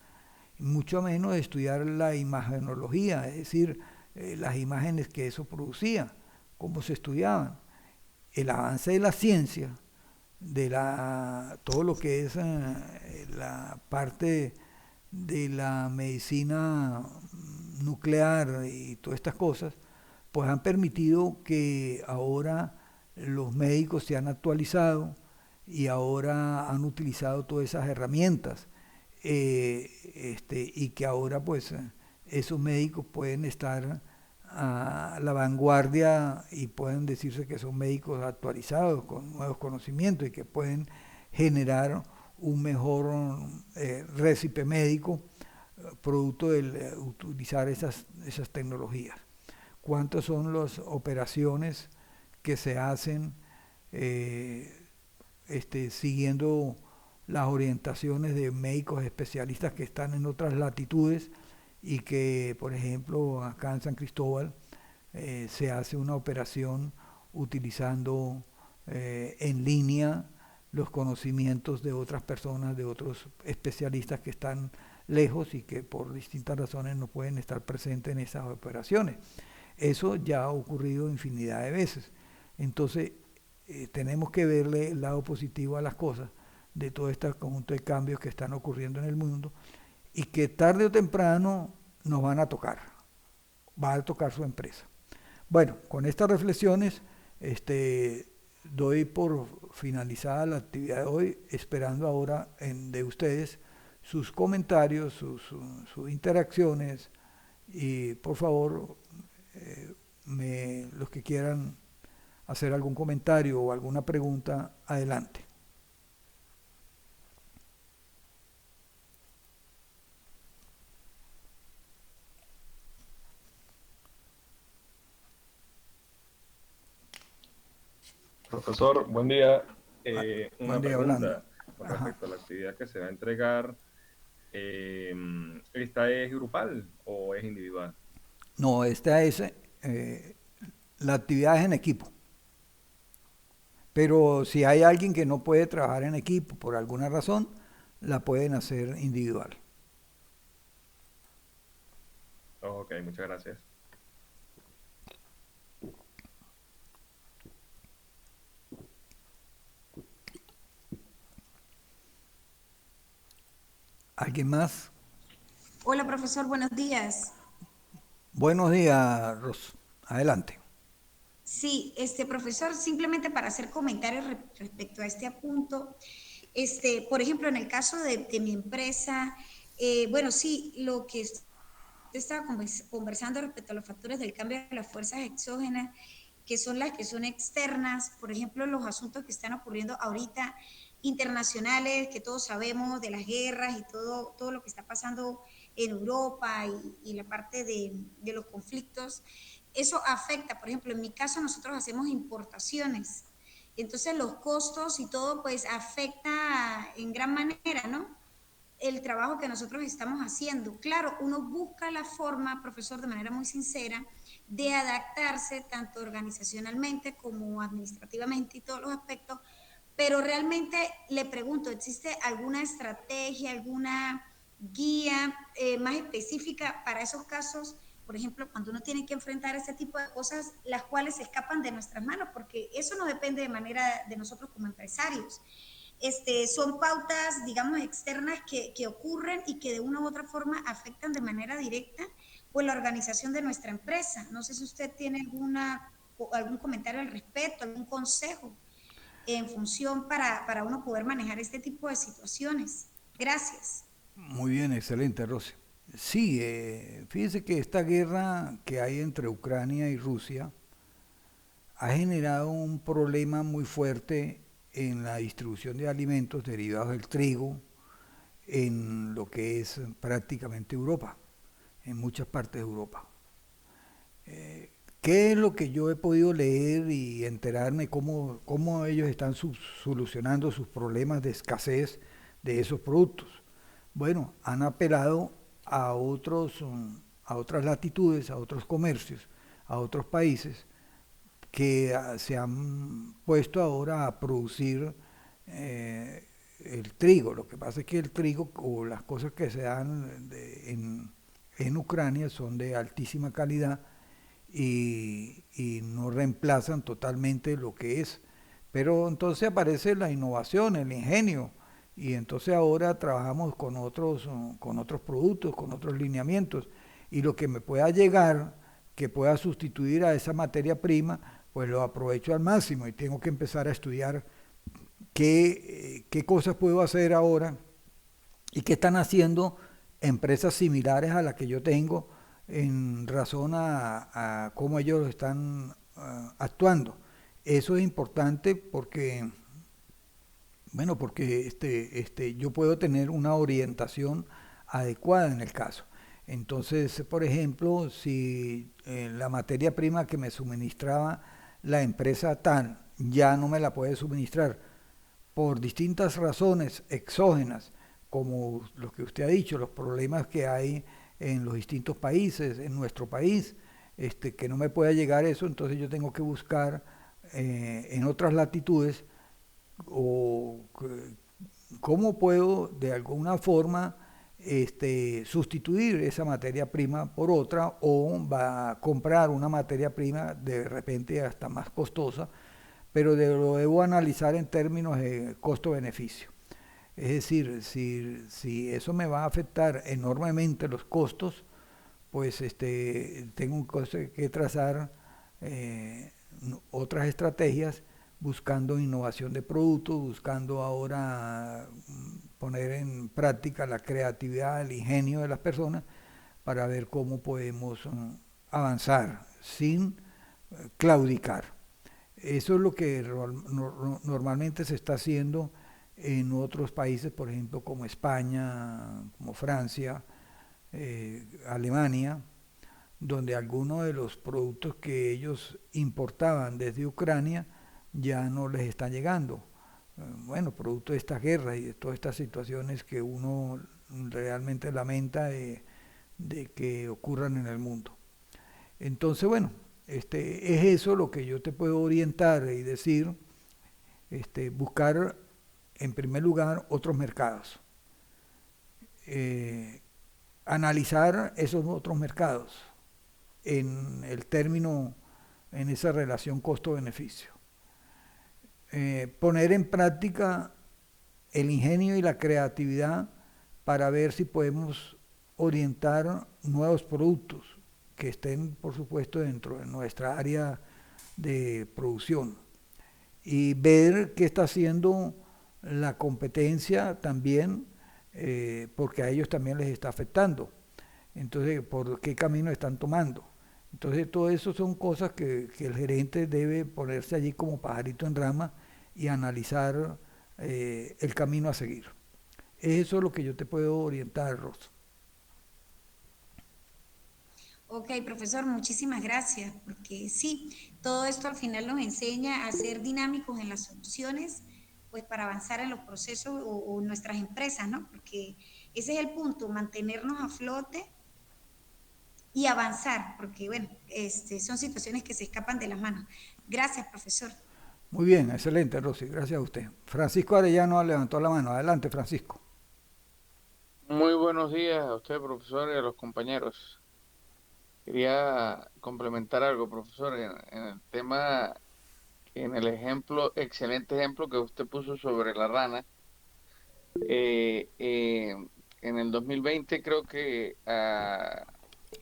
mucho menos estudiar la imagenología, es decir, las imágenes que eso producía, cómo se estudiaban. El avance de la ciencia, de todo lo que es la parte de la medicina nuclear y todas estas cosas, pues han permitido que ahora los médicos se han actualizado y ahora han utilizado todas esas herramientas y que ahora pues esos médicos pueden estar a la vanguardia y pueden decirse que son médicos actualizados con nuevos conocimientos y que pueden generar un mejor récipe médico producto de utilizar esas tecnologías. ¿Cuántas son las operaciones que se hacen siguiendo las orientaciones de médicos especialistas que están en otras latitudes y que, por ejemplo, acá en San Cristóbal se hace una operación utilizando en línea los conocimientos de otras personas, de otros especialistas que están lejos y que por distintas razones no pueden estar presentes en esas operaciones. Eso ya ha ocurrido infinidad de veces. Entonces, tenemos que verle el lado positivo a las cosas de todo este conjunto de cambios que están ocurriendo en el mundo y que tarde o temprano nos van a tocar, va a tocar su empresa. Bueno, con estas reflexiones doy por finalizada la actividad de hoy, esperando ahora de ustedes sus comentarios, sus interacciones y por favor los que quieran hacer algún comentario o alguna pregunta, adelante. Profesor, buen día. Buen Una día, Orlando. pregunta con Ajá. respecto a la actividad que se va a entregar. ¿Esta es grupal o es individual? No, esta es la actividad es en equipo. Pero si hay alguien que no puede trabajar en equipo por alguna razón, la pueden hacer individual. Oh, ok, muchas gracias. ¿Alguien más? Hola, profesor, buenos días. Buenos días, Ros. Adelante. Sí, profesor, simplemente para hacer comentarios respecto a este punto, por ejemplo, en el caso de mi empresa, bueno, sí, lo que usted estaba conversando respecto a los factores del cambio de las fuerzas exógenas, que son las que son externas, por ejemplo, los asuntos que están ocurriendo ahorita internacionales, que todos sabemos de las guerras y todo lo que está pasando en Europa y la parte de los conflictos, eso afecta, por ejemplo, en mi caso nosotros hacemos importaciones, entonces los costos y todo pues afecta en gran manera, ¿no? El trabajo que nosotros estamos haciendo. Claro, uno busca la forma, profesor, de manera muy sincera, de adaptarse tanto organizacionalmente como administrativamente y todos los aspectos, pero realmente le pregunto, ¿existe alguna estrategia, alguna guía más específica para esos casos? Por ejemplo, cuando uno tiene que enfrentar ese tipo de cosas, las cuales se escapan de nuestras manos, porque eso no depende de manera de nosotros como empresarios. Son pautas, digamos, externas que ocurren y que de una u otra forma afectan de manera directa pues la organización de nuestra empresa. No sé si usted tiene algún comentario al respecto, algún consejo en función para uno poder manejar este tipo de situaciones. Gracias. Muy bien, excelente, Rosy. Sí, fíjese que esta guerra que hay entre Ucrania y Rusia ha generado un problema muy fuerte en la distribución de alimentos derivados del trigo en lo que es prácticamente Europa, en muchas partes de Europa. ¿Qué es lo que yo he podido leer y enterarme cómo ellos están solucionando sus problemas de escasez de esos productos? Bueno, han apelado a otras latitudes, a otros comercios, a otros países que se han puesto ahora a producir eh, el trigo. Lo que pasa es que el trigo o las cosas que se dan en Ucrania son de altísima calidad y no reemplazan totalmente lo que es. Pero entonces aparece la innovación, el ingenio, y entonces ahora trabajamos con otros productos, con otros lineamientos, y lo que me pueda llegar, que pueda sustituir a esa materia prima, pues lo aprovecho al máximo y tengo que empezar a estudiar qué cosas puedo hacer ahora y qué están haciendo empresas similares a las que yo tengo en razón a cómo ellos están actuando. Eso es importante porque, bueno, porque yo puedo tener una orientación adecuada en el caso. Entonces, por ejemplo, si la materia prima que me suministraba la empresa tal ya no me la puede suministrar por distintas razones exógenas, como lo que usted ha dicho, los problemas que hay en los distintos países, en nuestro país, que no me pueda llegar eso, entonces yo tengo que buscar en otras latitudes o cómo puedo de alguna forma sustituir esa materia prima por otra o va a comprar una materia prima de repente hasta más costosa, pero lo debo analizar en términos de costo-beneficio. Es decir, si eso me va a afectar enormemente los costos, pues tengo que trazar eh, otras estrategias buscando innovación de productos, buscando ahora poner en práctica la creatividad, el ingenio de las personas para ver cómo podemos avanzar sin claudicar. Eso es lo que normalmente se está haciendo en otros países, por ejemplo, como España, como Francia, Alemania, donde algunos de los productos que ellos importaban desde Ucrania ya no les están llegando. Bueno, producto de esta guerra y de todas estas situaciones que uno realmente lamenta de que ocurran en el mundo. Entonces, bueno, es eso lo que yo te puedo orientar y decir, buscar en primer lugar otros mercados, eh, analizar esos otros mercados en el término, en esa relación costo-beneficio, poner en práctica el ingenio y la creatividad para ver si podemos orientar nuevos productos que estén, por supuesto, dentro de nuestra área de producción y ver qué está haciendo la competencia también, porque a ellos también les está afectando. Entonces, ¿por qué camino están tomando? Entonces, todo eso son cosas que el gerente debe ponerse allí como pajarito en rama y analizar el camino a seguir. Eso es lo que yo te puedo orientar, Ros. Ok, profesor, muchísimas gracias, porque sí, todo esto al final nos enseña a ser dinámicos en las soluciones, pues para avanzar en los procesos o nuestras empresas, ¿no? Porque ese es el punto, mantenernos a flote y avanzar, porque bueno, son situaciones que se escapan de las manos. Gracias, profesor. Muy bien, excelente, Rosy, gracias a usted. Francisco Arellano levantó la mano. Adelante, Francisco. Muy buenos días a usted, profesor, y a los compañeros. Quería complementar algo, profesor, en el tema, en el ejemplo, excelente ejemplo que usted puso sobre la rana. Eh, eh, en el 2020 creo que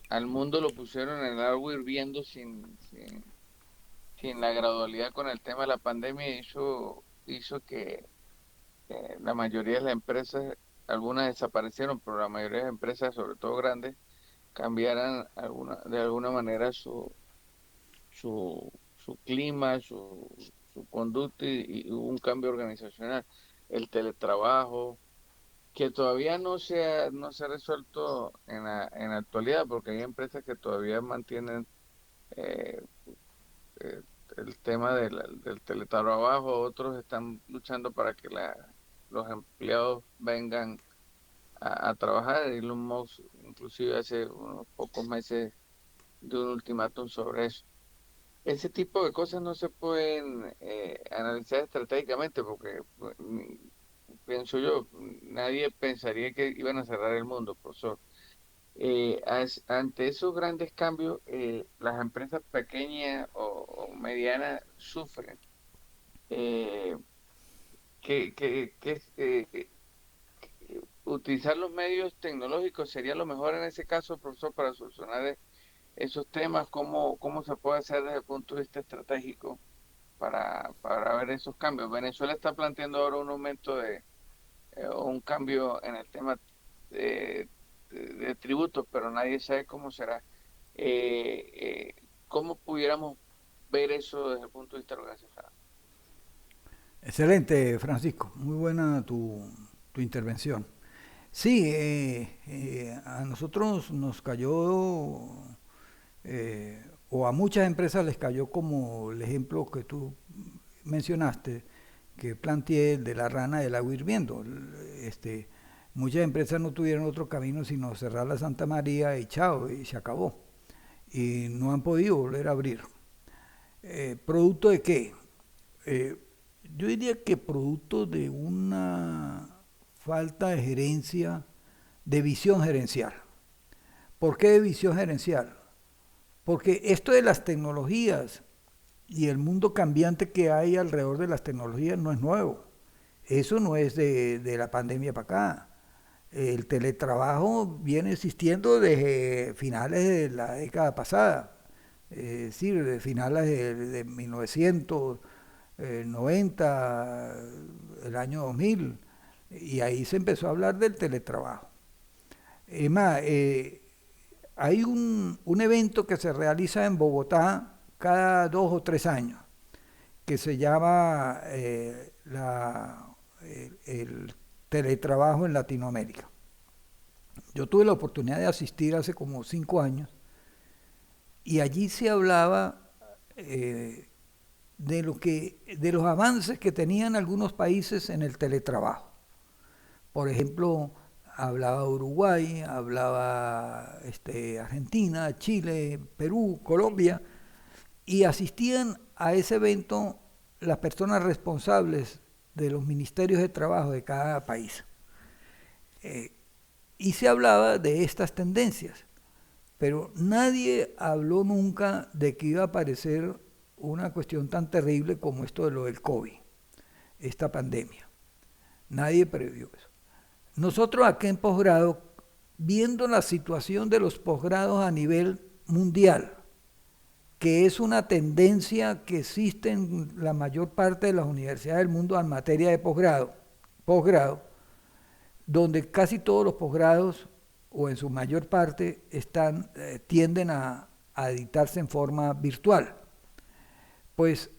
al mundo lo pusieron en el agua hirviendo sin la gradualidad con el tema de la pandemia. Hizo que la mayoría de las empresas, algunas desaparecieron, pero la mayoría de las empresas, sobre todo grandes, cambiaran de alguna manera su clima, su conducta y hubo un cambio organizacional. El teletrabajo, que todavía no se ha resuelto en la actualidad, porque hay empresas que todavía mantienen eh, eh, el tema del teletrabajo, otros están luchando para que los empleados vengan a trabajar. Elon Musk inclusive hace unos pocos meses de un ultimátum sobre eso. Ese tipo de cosas no se pueden analizar estratégicamente porque pienso yo, nadie pensaría que iban a cerrar el mundo, profesor. Ante esos grandes cambios, las empresas pequeñas o medianas sufren. Eh, utilizar los medios tecnológicos sería lo mejor en ese caso, profesor, para solucionar esos temas, cómo se puede hacer desde el punto de vista estratégico para ver esos cambios. Venezuela está planteando ahora un aumento un cambio en el tema de tributos, pero nadie sabe cómo será. Eh, ¿Cómo pudiéramos ver eso desde el punto de vista organizacional? Excelente, Francisco. Muy buena tu intervención. Sí, a nosotros nos cayó, o a muchas empresas les cayó como el ejemplo que tú mencionaste, que planteé el de la rana del agua hirviendo. Muchas empresas no tuvieron otro camino sino cerrar la Santa María y chao, y se acabó. Y no han podido volver a abrir. ¿Producto de qué? Eh, yo diría que producto de una falta de gerencia, de visión gerencial. ¿Por qué de visión gerencial? Porque esto de las tecnologías y el mundo cambiante que hay alrededor de las tecnologías no es nuevo. Eso no es de la pandemia para acá. El teletrabajo viene existiendo desde finales de la década pasada, es decir, de finales de 1990, el año 2000, y ahí se empezó a hablar del teletrabajo. Es más, hay un evento que se realiza en Bogotá cada 2 o 3 años, que se llama el teletrabajo en Latinoamérica. Yo tuve la oportunidad de asistir hace como 5 años y allí se hablaba de los avances que tenían algunos países en el teletrabajo. Por ejemplo, hablaba Uruguay, hablaba Argentina, Chile, Perú, Colombia, y asistían a ese evento las personas responsables de los ministerios de trabajo de cada país. Y se hablaba de estas tendencias, pero nadie habló nunca de que iba a aparecer una cuestión tan terrible como esto de lo del COVID, esta pandemia. Nadie previó eso. Nosotros aquí en posgrado, viendo la situación de los posgrados a nivel mundial, que es una tendencia que existe en la mayor parte de las universidades del mundo en materia de posgrado, donde casi todos los posgrados, o en su mayor parte, tienden a dictarse en forma virtual. Pues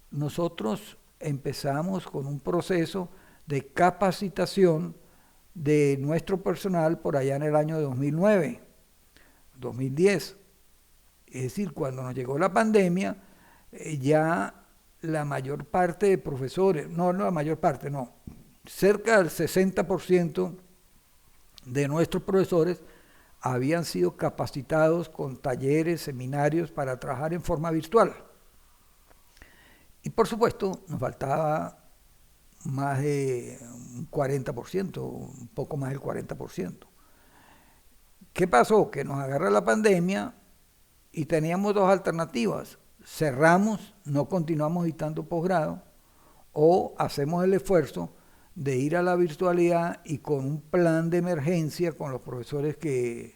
nosotros empezamos con un proceso de capacitación de nuestro personal por allá en el año 2009, 2010. Es decir, cuando nos llegó la pandemia, ya la mayor parte de profesores, no la mayor parte, no, cerca del 60% de nuestros profesores habían sido capacitados con talleres, seminarios para trabajar en forma virtual. Y por supuesto, nos faltaba más de un 40%, un poco más del 40%. ¿Qué pasó? Que nos agarra la pandemia y teníamos 2 alternativas. Cerramos, no continuamos dictando posgrado, o hacemos el esfuerzo de ir a la virtualidad y con un plan de emergencia con los profesores que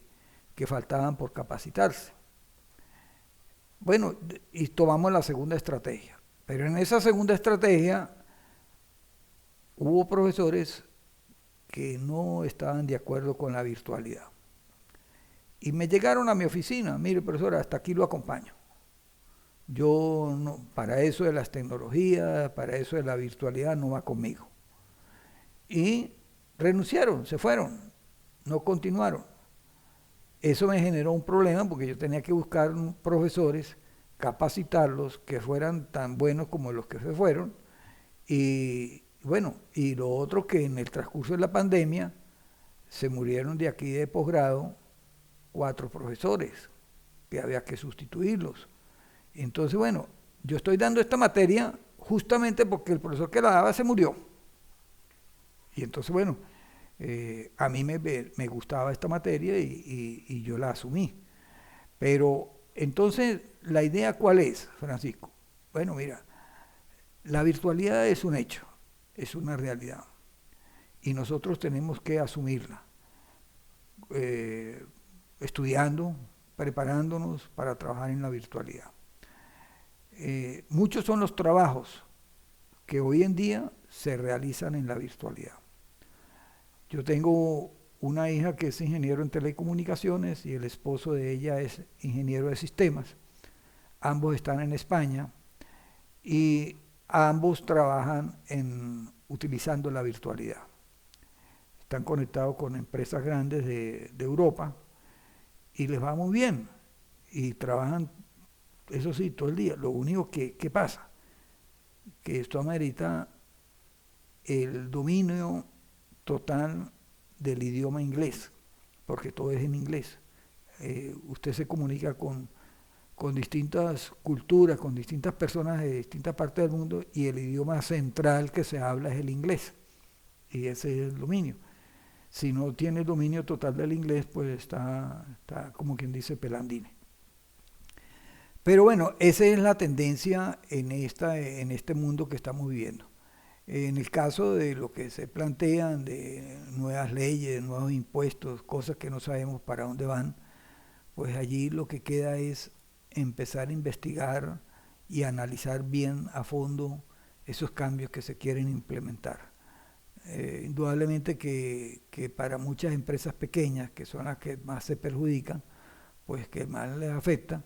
faltaban por capacitarse. Bueno, y tomamos la segunda estrategia. Pero en esa segunda estrategia hubo profesores que no estaban de acuerdo con la virtualidad. Y me llegaron a mi oficina: mire, profesor, hasta aquí lo acompaño. Yo no, para eso de las tecnologías, para eso de la virtualidad, no va conmigo. Y renunciaron, se fueron, no continuaron. Eso me generó un problema porque yo tenía que buscar profesores, capacitarlos, que fueran tan buenos como los que se fueron. Y bueno, y lo otro, que en el transcurso de la pandemia se murieron de aquí de posgrado 4 profesores, que había que sustituirlos. Entonces, bueno, yo estoy dando esta materia justamente porque el profesor que la daba se murió. Y entonces, bueno, a mí me gustaba esta materia y yo la asumí. Pero entonces, ¿la idea cuál es, Francisco? Bueno, mira, la virtualidad es un hecho, es una realidad. Y nosotros tenemos que asumirla, estudiando, preparándonos para trabajar en la virtualidad. Muchos son los trabajos que hoy en día se realizan en la virtualidad. Yo tengo una hija que es ingeniero en telecomunicaciones y el esposo de ella es ingeniero de sistemas. Ambos están en España y ambos trabajan utilizando la virtualidad. Están conectados con empresas grandes de Europa y les va muy bien y trabajan, eso sí, todo el día. Lo único que pasa, que esto amerita el dominio total del idioma inglés, porque todo es en inglés. Usted se comunica con distintas culturas, con distintas personas de distintas partes del mundo, y el idioma central que se habla es el inglés, y ese es el dominio. Si no tiene el dominio total del inglés, pues está como quien dice pelandine. Pero bueno, esa es la tendencia en este mundo que estamos viviendo. En el caso de lo que se plantean de nuevas leyes, nuevos impuestos, cosas que no sabemos para dónde van, pues allí lo que queda es empezar a investigar y analizar bien a fondo esos cambios que se quieren implementar. Indudablemente que para muchas empresas pequeñas, que son las que más se perjudican, pues que más les afecta,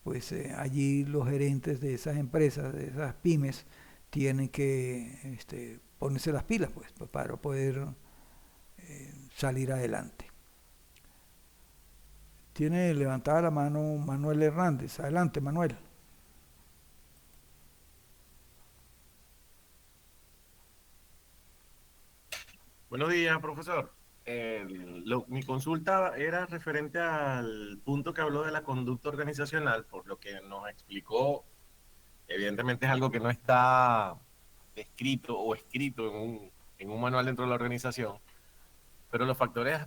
pues allí los gerentes de esas empresas, de esas pymes, tienen que ponerse las pilas pues, para poder salir adelante. Tiene levantada la mano Manuel Hernández. Adelante, Manuel. Buenos días, profesor. Mi consulta era referente al punto que habló de la conducta organizacional, por lo que nos explicó. Evidentemente es algo que no está descrito o escrito en un manual dentro de la organización, pero los factores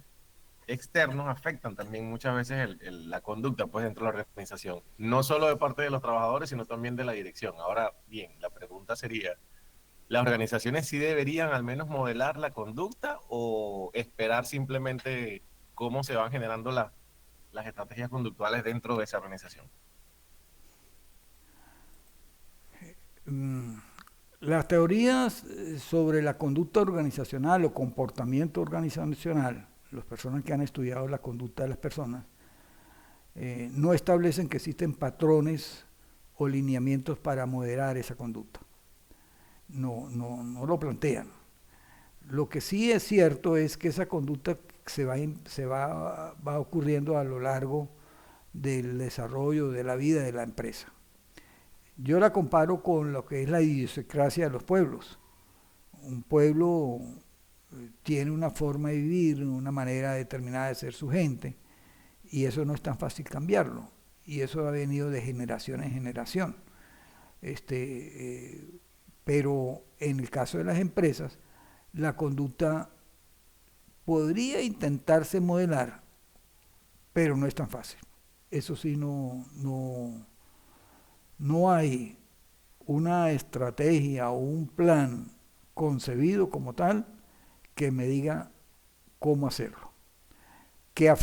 externos afectan también muchas veces la conducta pues, dentro de la organización, no solo de parte de los trabajadores, sino también de la dirección. Ahora bien, la pregunta sería, ¿las organizaciones sí deberían al menos modelar la conducta o esperar simplemente cómo se van generando las estrategias conductuales dentro de esa organización? Las teorías sobre la conducta organizacional o comportamiento organizacional, las personas que han estudiado la conducta de las personas, no establecen que existen patrones o lineamientos para moderar esa conducta. No lo plantean. Lo que sí es cierto es que esa conducta va ocurriendo a lo largo del desarrollo de la vida de la empresa. Yo la comparo con lo que es la idiosincrasia de los pueblos. Un pueblo tiene una forma de vivir, una manera determinada de ser su gente, y eso no es tan fácil cambiarlo. Y eso ha venido de generación en generación. Pero en el caso de las empresas, la conducta podría intentarse modelar, pero no es tan fácil. Eso sí, no hay una estrategia o un plan concebido como tal que me diga cómo hacerlo. Que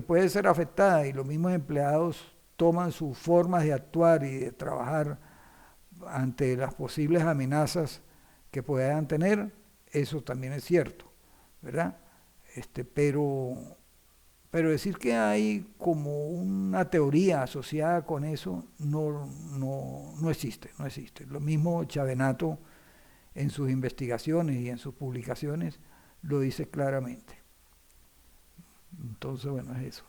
puede ser afectada y los mismos empleados toman sus formas de actuar y de trabajar ante las posibles amenazas que puedan tener, eso también es cierto, ¿verdad? Pero decir que hay como una teoría asociada con eso no existe. Lo mismo Chavenato en sus investigaciones y en sus publicaciones lo dice claramente. Entonces, bueno, es eso.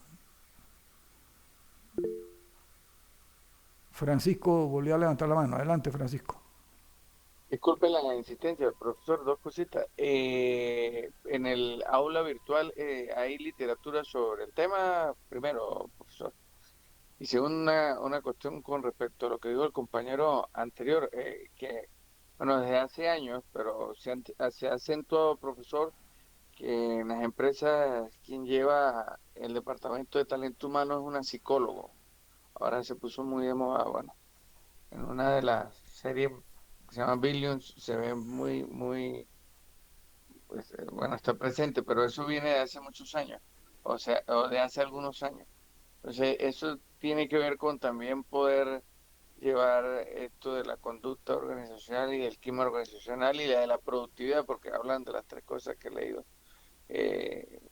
Francisco volvió a levantar la mano. Adelante, Francisco. Disculpe la insistencia, profesor, dos cositas. En el aula virtual hay literatura sobre el tema, primero, profesor. Y segunda, una cuestión con respecto a lo que dijo el compañero anterior, que, bueno, desde hace años, pero se ha acentuado, profesor, que en las empresas quien lleva el departamento de talento humano es una psicólogo. Ahora se puso muy de moda, bueno, en una de las series que se llama Billions se ve muy, pues, bueno, está presente, pero eso viene de hace muchos años, o sea, o de hace algunos años. Entonces, eso tiene que ver con también poder llevar esto de la conducta organizacional y del clima organizacional y la de la productividad, porque hablan de las tres cosas que he leído, eh,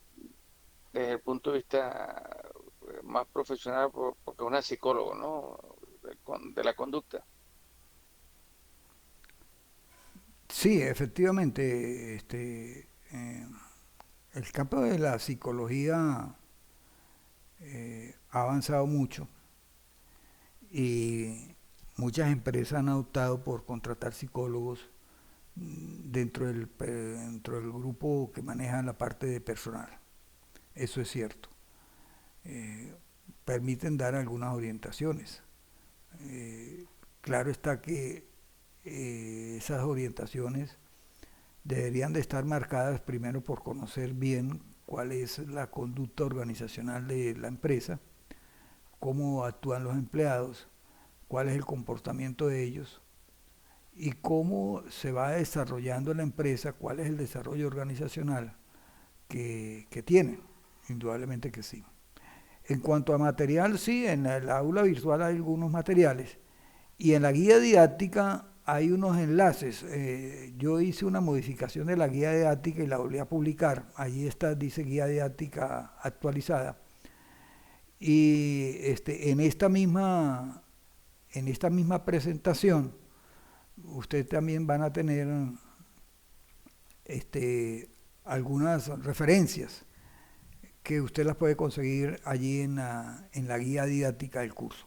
desde el punto de vista más profesional, porque es una psicólogo, ¿no? De la conducta. Sí, efectivamente, el campo de la psicología ha avanzado mucho y muchas empresas han optado por contratar psicólogos dentro del grupo que maneja la parte de personal. Eso es cierto. Permiten dar algunas orientaciones. Claro está que esas orientaciones deberían de estar marcadas primero por conocer bien cuál es la conducta organizacional de la empresa, cómo actúan los empleados, cuál es el comportamiento de ellos y cómo se va desarrollando la empresa, cuál es el desarrollo organizacional que tiene. Indudablemente que sí. En cuanto a material, sí, en el aula virtual hay algunos materiales y en la guía didáctica hay unos enlaces. Yo hice una modificación de la guía didáctica y la volví a publicar. Allí está, dice guía didáctica actualizada. Y en esta misma presentación, ustedes también van a tener algunas referencias que usted las puede conseguir allí en la guía didáctica del curso.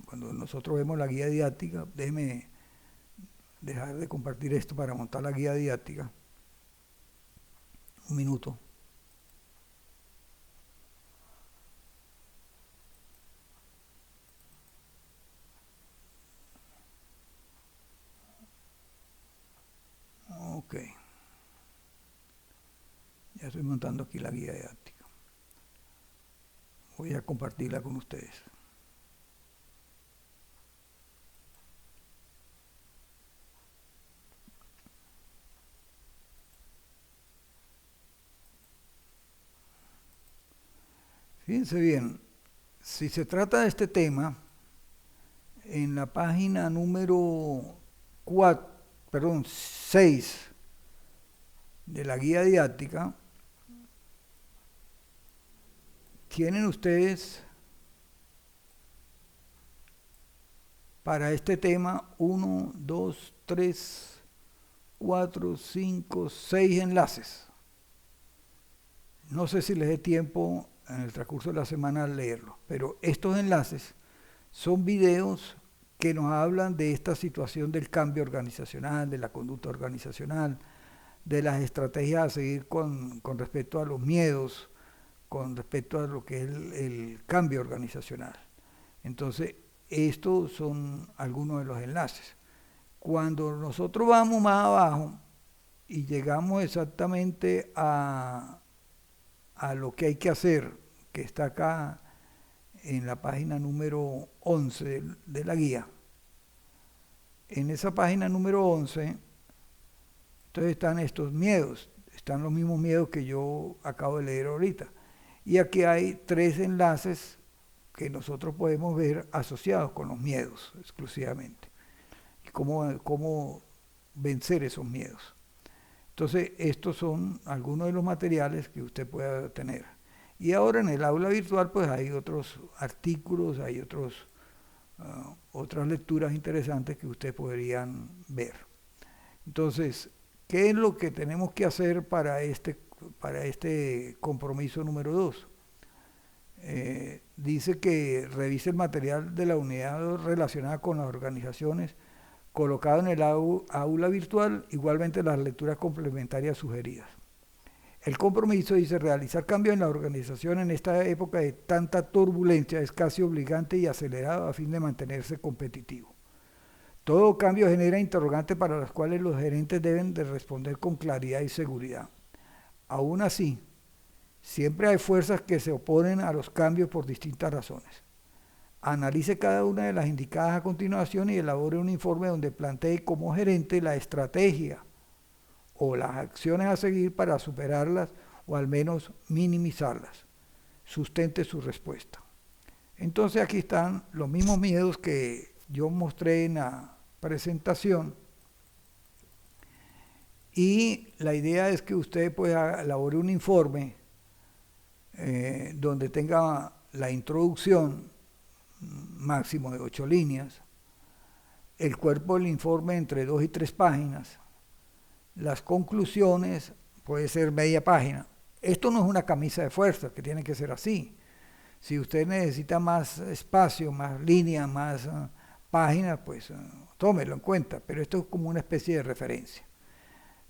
Cuando nosotros vemos la guía didáctica, déjeme dejar de compartir esto para montar la guía didáctica. Un minuto. Ok. Ya estoy montando aquí la guía didáctica. Voy a compartirla con ustedes. Fíjense bien, si se trata de este tema, en la página número 6 de la guía didáctica, tienen ustedes para este tema 1, 2, 3, 4, 5, 6 enlaces. No sé si les dé tiempo en el transcurso de la semana leerlos, pero estos enlaces son videos que nos hablan de esta situación del cambio organizacional, de la conducta organizacional, de las estrategias a seguir con respecto a los miedos, con respecto a lo que es el cambio organizacional. Entonces, estos son algunos de los enlaces. Cuando nosotros vamos más abajo y llegamos exactamente a lo que hay que hacer, que está acá en la página número 11 de la guía. En esa página número 11, entonces están estos miedos, están los mismos miedos que yo acabo de leer ahorita. Y aquí hay 3 enlaces que nosotros podemos ver asociados con los miedos exclusivamente. Y cómo vencer esos miedos. Entonces, estos son algunos de los materiales que usted pueda tener. Y ahora en el aula virtual, pues hay otros artículos, hay otras lecturas interesantes que ustedes podrían ver. Entonces, ¿qué es lo que tenemos que hacer para este compromiso número 2? Dice que revise el material de la unidad relacionada con las organizaciones colocado en el aula virtual, igualmente las lecturas complementarias sugeridas. El compromiso dice realizar cambios en la organización en esta época de tanta turbulencia es casi obligante y acelerado a fin de mantenerse competitivo. Todo cambio genera interrogantes para las cuales los gerentes deben de responder con claridad y seguridad. Aún así, siempre hay fuerzas que se oponen a los cambios por distintas razones. Analice cada una de las indicadas a continuación y elabore un informe donde plantee como gerente la estrategia o las acciones a seguir para superarlas o al menos minimizarlas. Sustente su respuesta. Entonces aquí están los mismos miedos que yo mostré en la presentación y la idea es que usted pueda elaborar un informe donde tenga la introducción máximo de 8 líneas, el cuerpo del informe entre 2 y 3 páginas, las conclusiones puede ser media página. Esto no es una camisa de fuerza que tiene que ser así. Si usted necesita más espacio, más líneas, más páginas, pues tómelo en cuenta, pero esto es como una especie de referencia.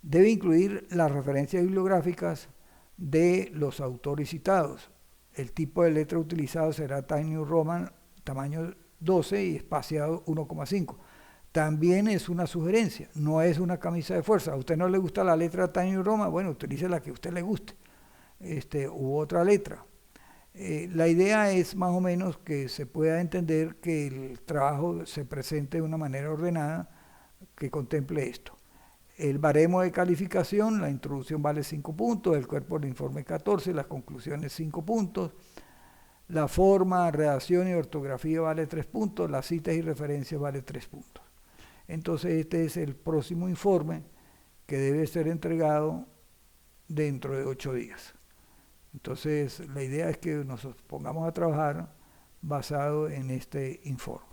Debe incluir las referencias bibliográficas de los autores citados. El tipo de letra utilizado será Times New Roman, tamaño 12 y espaciado 1,5. También es una sugerencia, no es una camisa de fuerza. A usted no le gusta la letra Times New Roman, bueno, utilice la que a usted le guste, u otra letra. La idea es más o menos que se pueda entender que el trabajo se presente de una manera ordenada que contemple esto. El baremo de calificación, la introducción vale 5 puntos, el cuerpo del informe 14, las conclusiones 5 puntos, la forma, redacción y ortografía vale 3 puntos, las citas y referencias vale 3 puntos. Entonces este es el próximo informe que debe ser entregado dentro de 8 días. Entonces la idea es que nos pongamos a trabajar basado en este informe.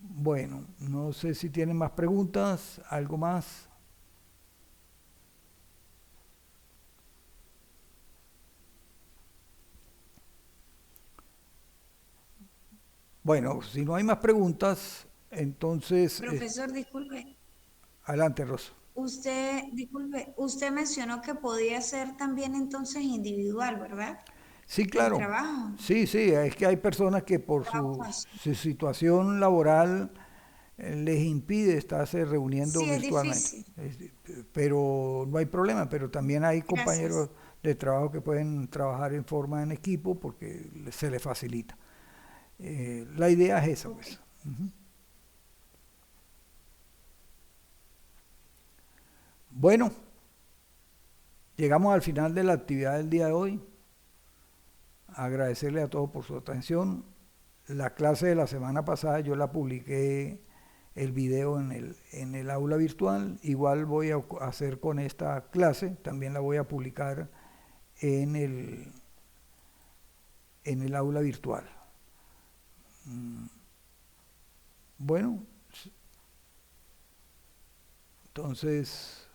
Bueno, no sé si tienen más preguntas, algo más. Bueno, si no hay más preguntas, entonces, Profesor, disculpe. adelante, Rosa. Disculpe, usted mencionó que podía ser también entonces individual, ¿verdad? Sí, El claro. trabajo. Sí, sí, es que hay personas que por Trabajo su, fácil. su situación laboral les impide estarse reuniendo Sí, es virtualmente. difícil. Pero no hay problema, pero también hay Gracias. compañeros de trabajo que pueden trabajar en forma en equipo porque se les facilita. La idea es esa, Ok. pues. Ujú. Bueno, llegamos al final de la actividad del día de hoy. Agradecerle a todos por su atención. La clase de la semana pasada yo la publiqué el video en el aula virtual. Igual voy a hacer con esta clase, también la voy a publicar en el aula virtual. Bueno, entonces,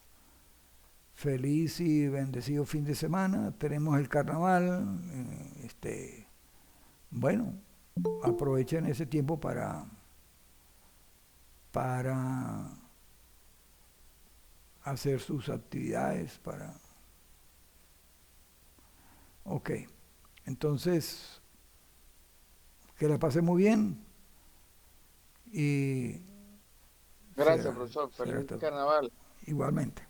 feliz y bendecido fin de semana. Tenemos el carnaval. Bueno, aprovechen ese tiempo para hacer sus actividades, Ok, entonces, que la pasen muy bien y Gracias, será, profesor. será Feliz hasta carnaval. igualmente.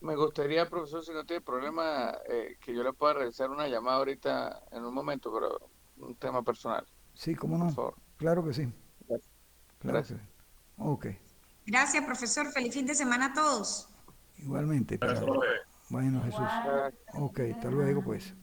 Me gustaría, profesor, si no tiene problema, que yo le pueda realizar una llamada ahorita en un momento, pero un tema personal, Sí, cómo por no, favor. claro que sí, Gracias. claro que Gracias. sí. Ok, Gracias, profesor. Feliz fin de semana a todos. igualmente, Gracias, pero profe. bueno, Jesús. Gracias. Ok, hasta luego pues.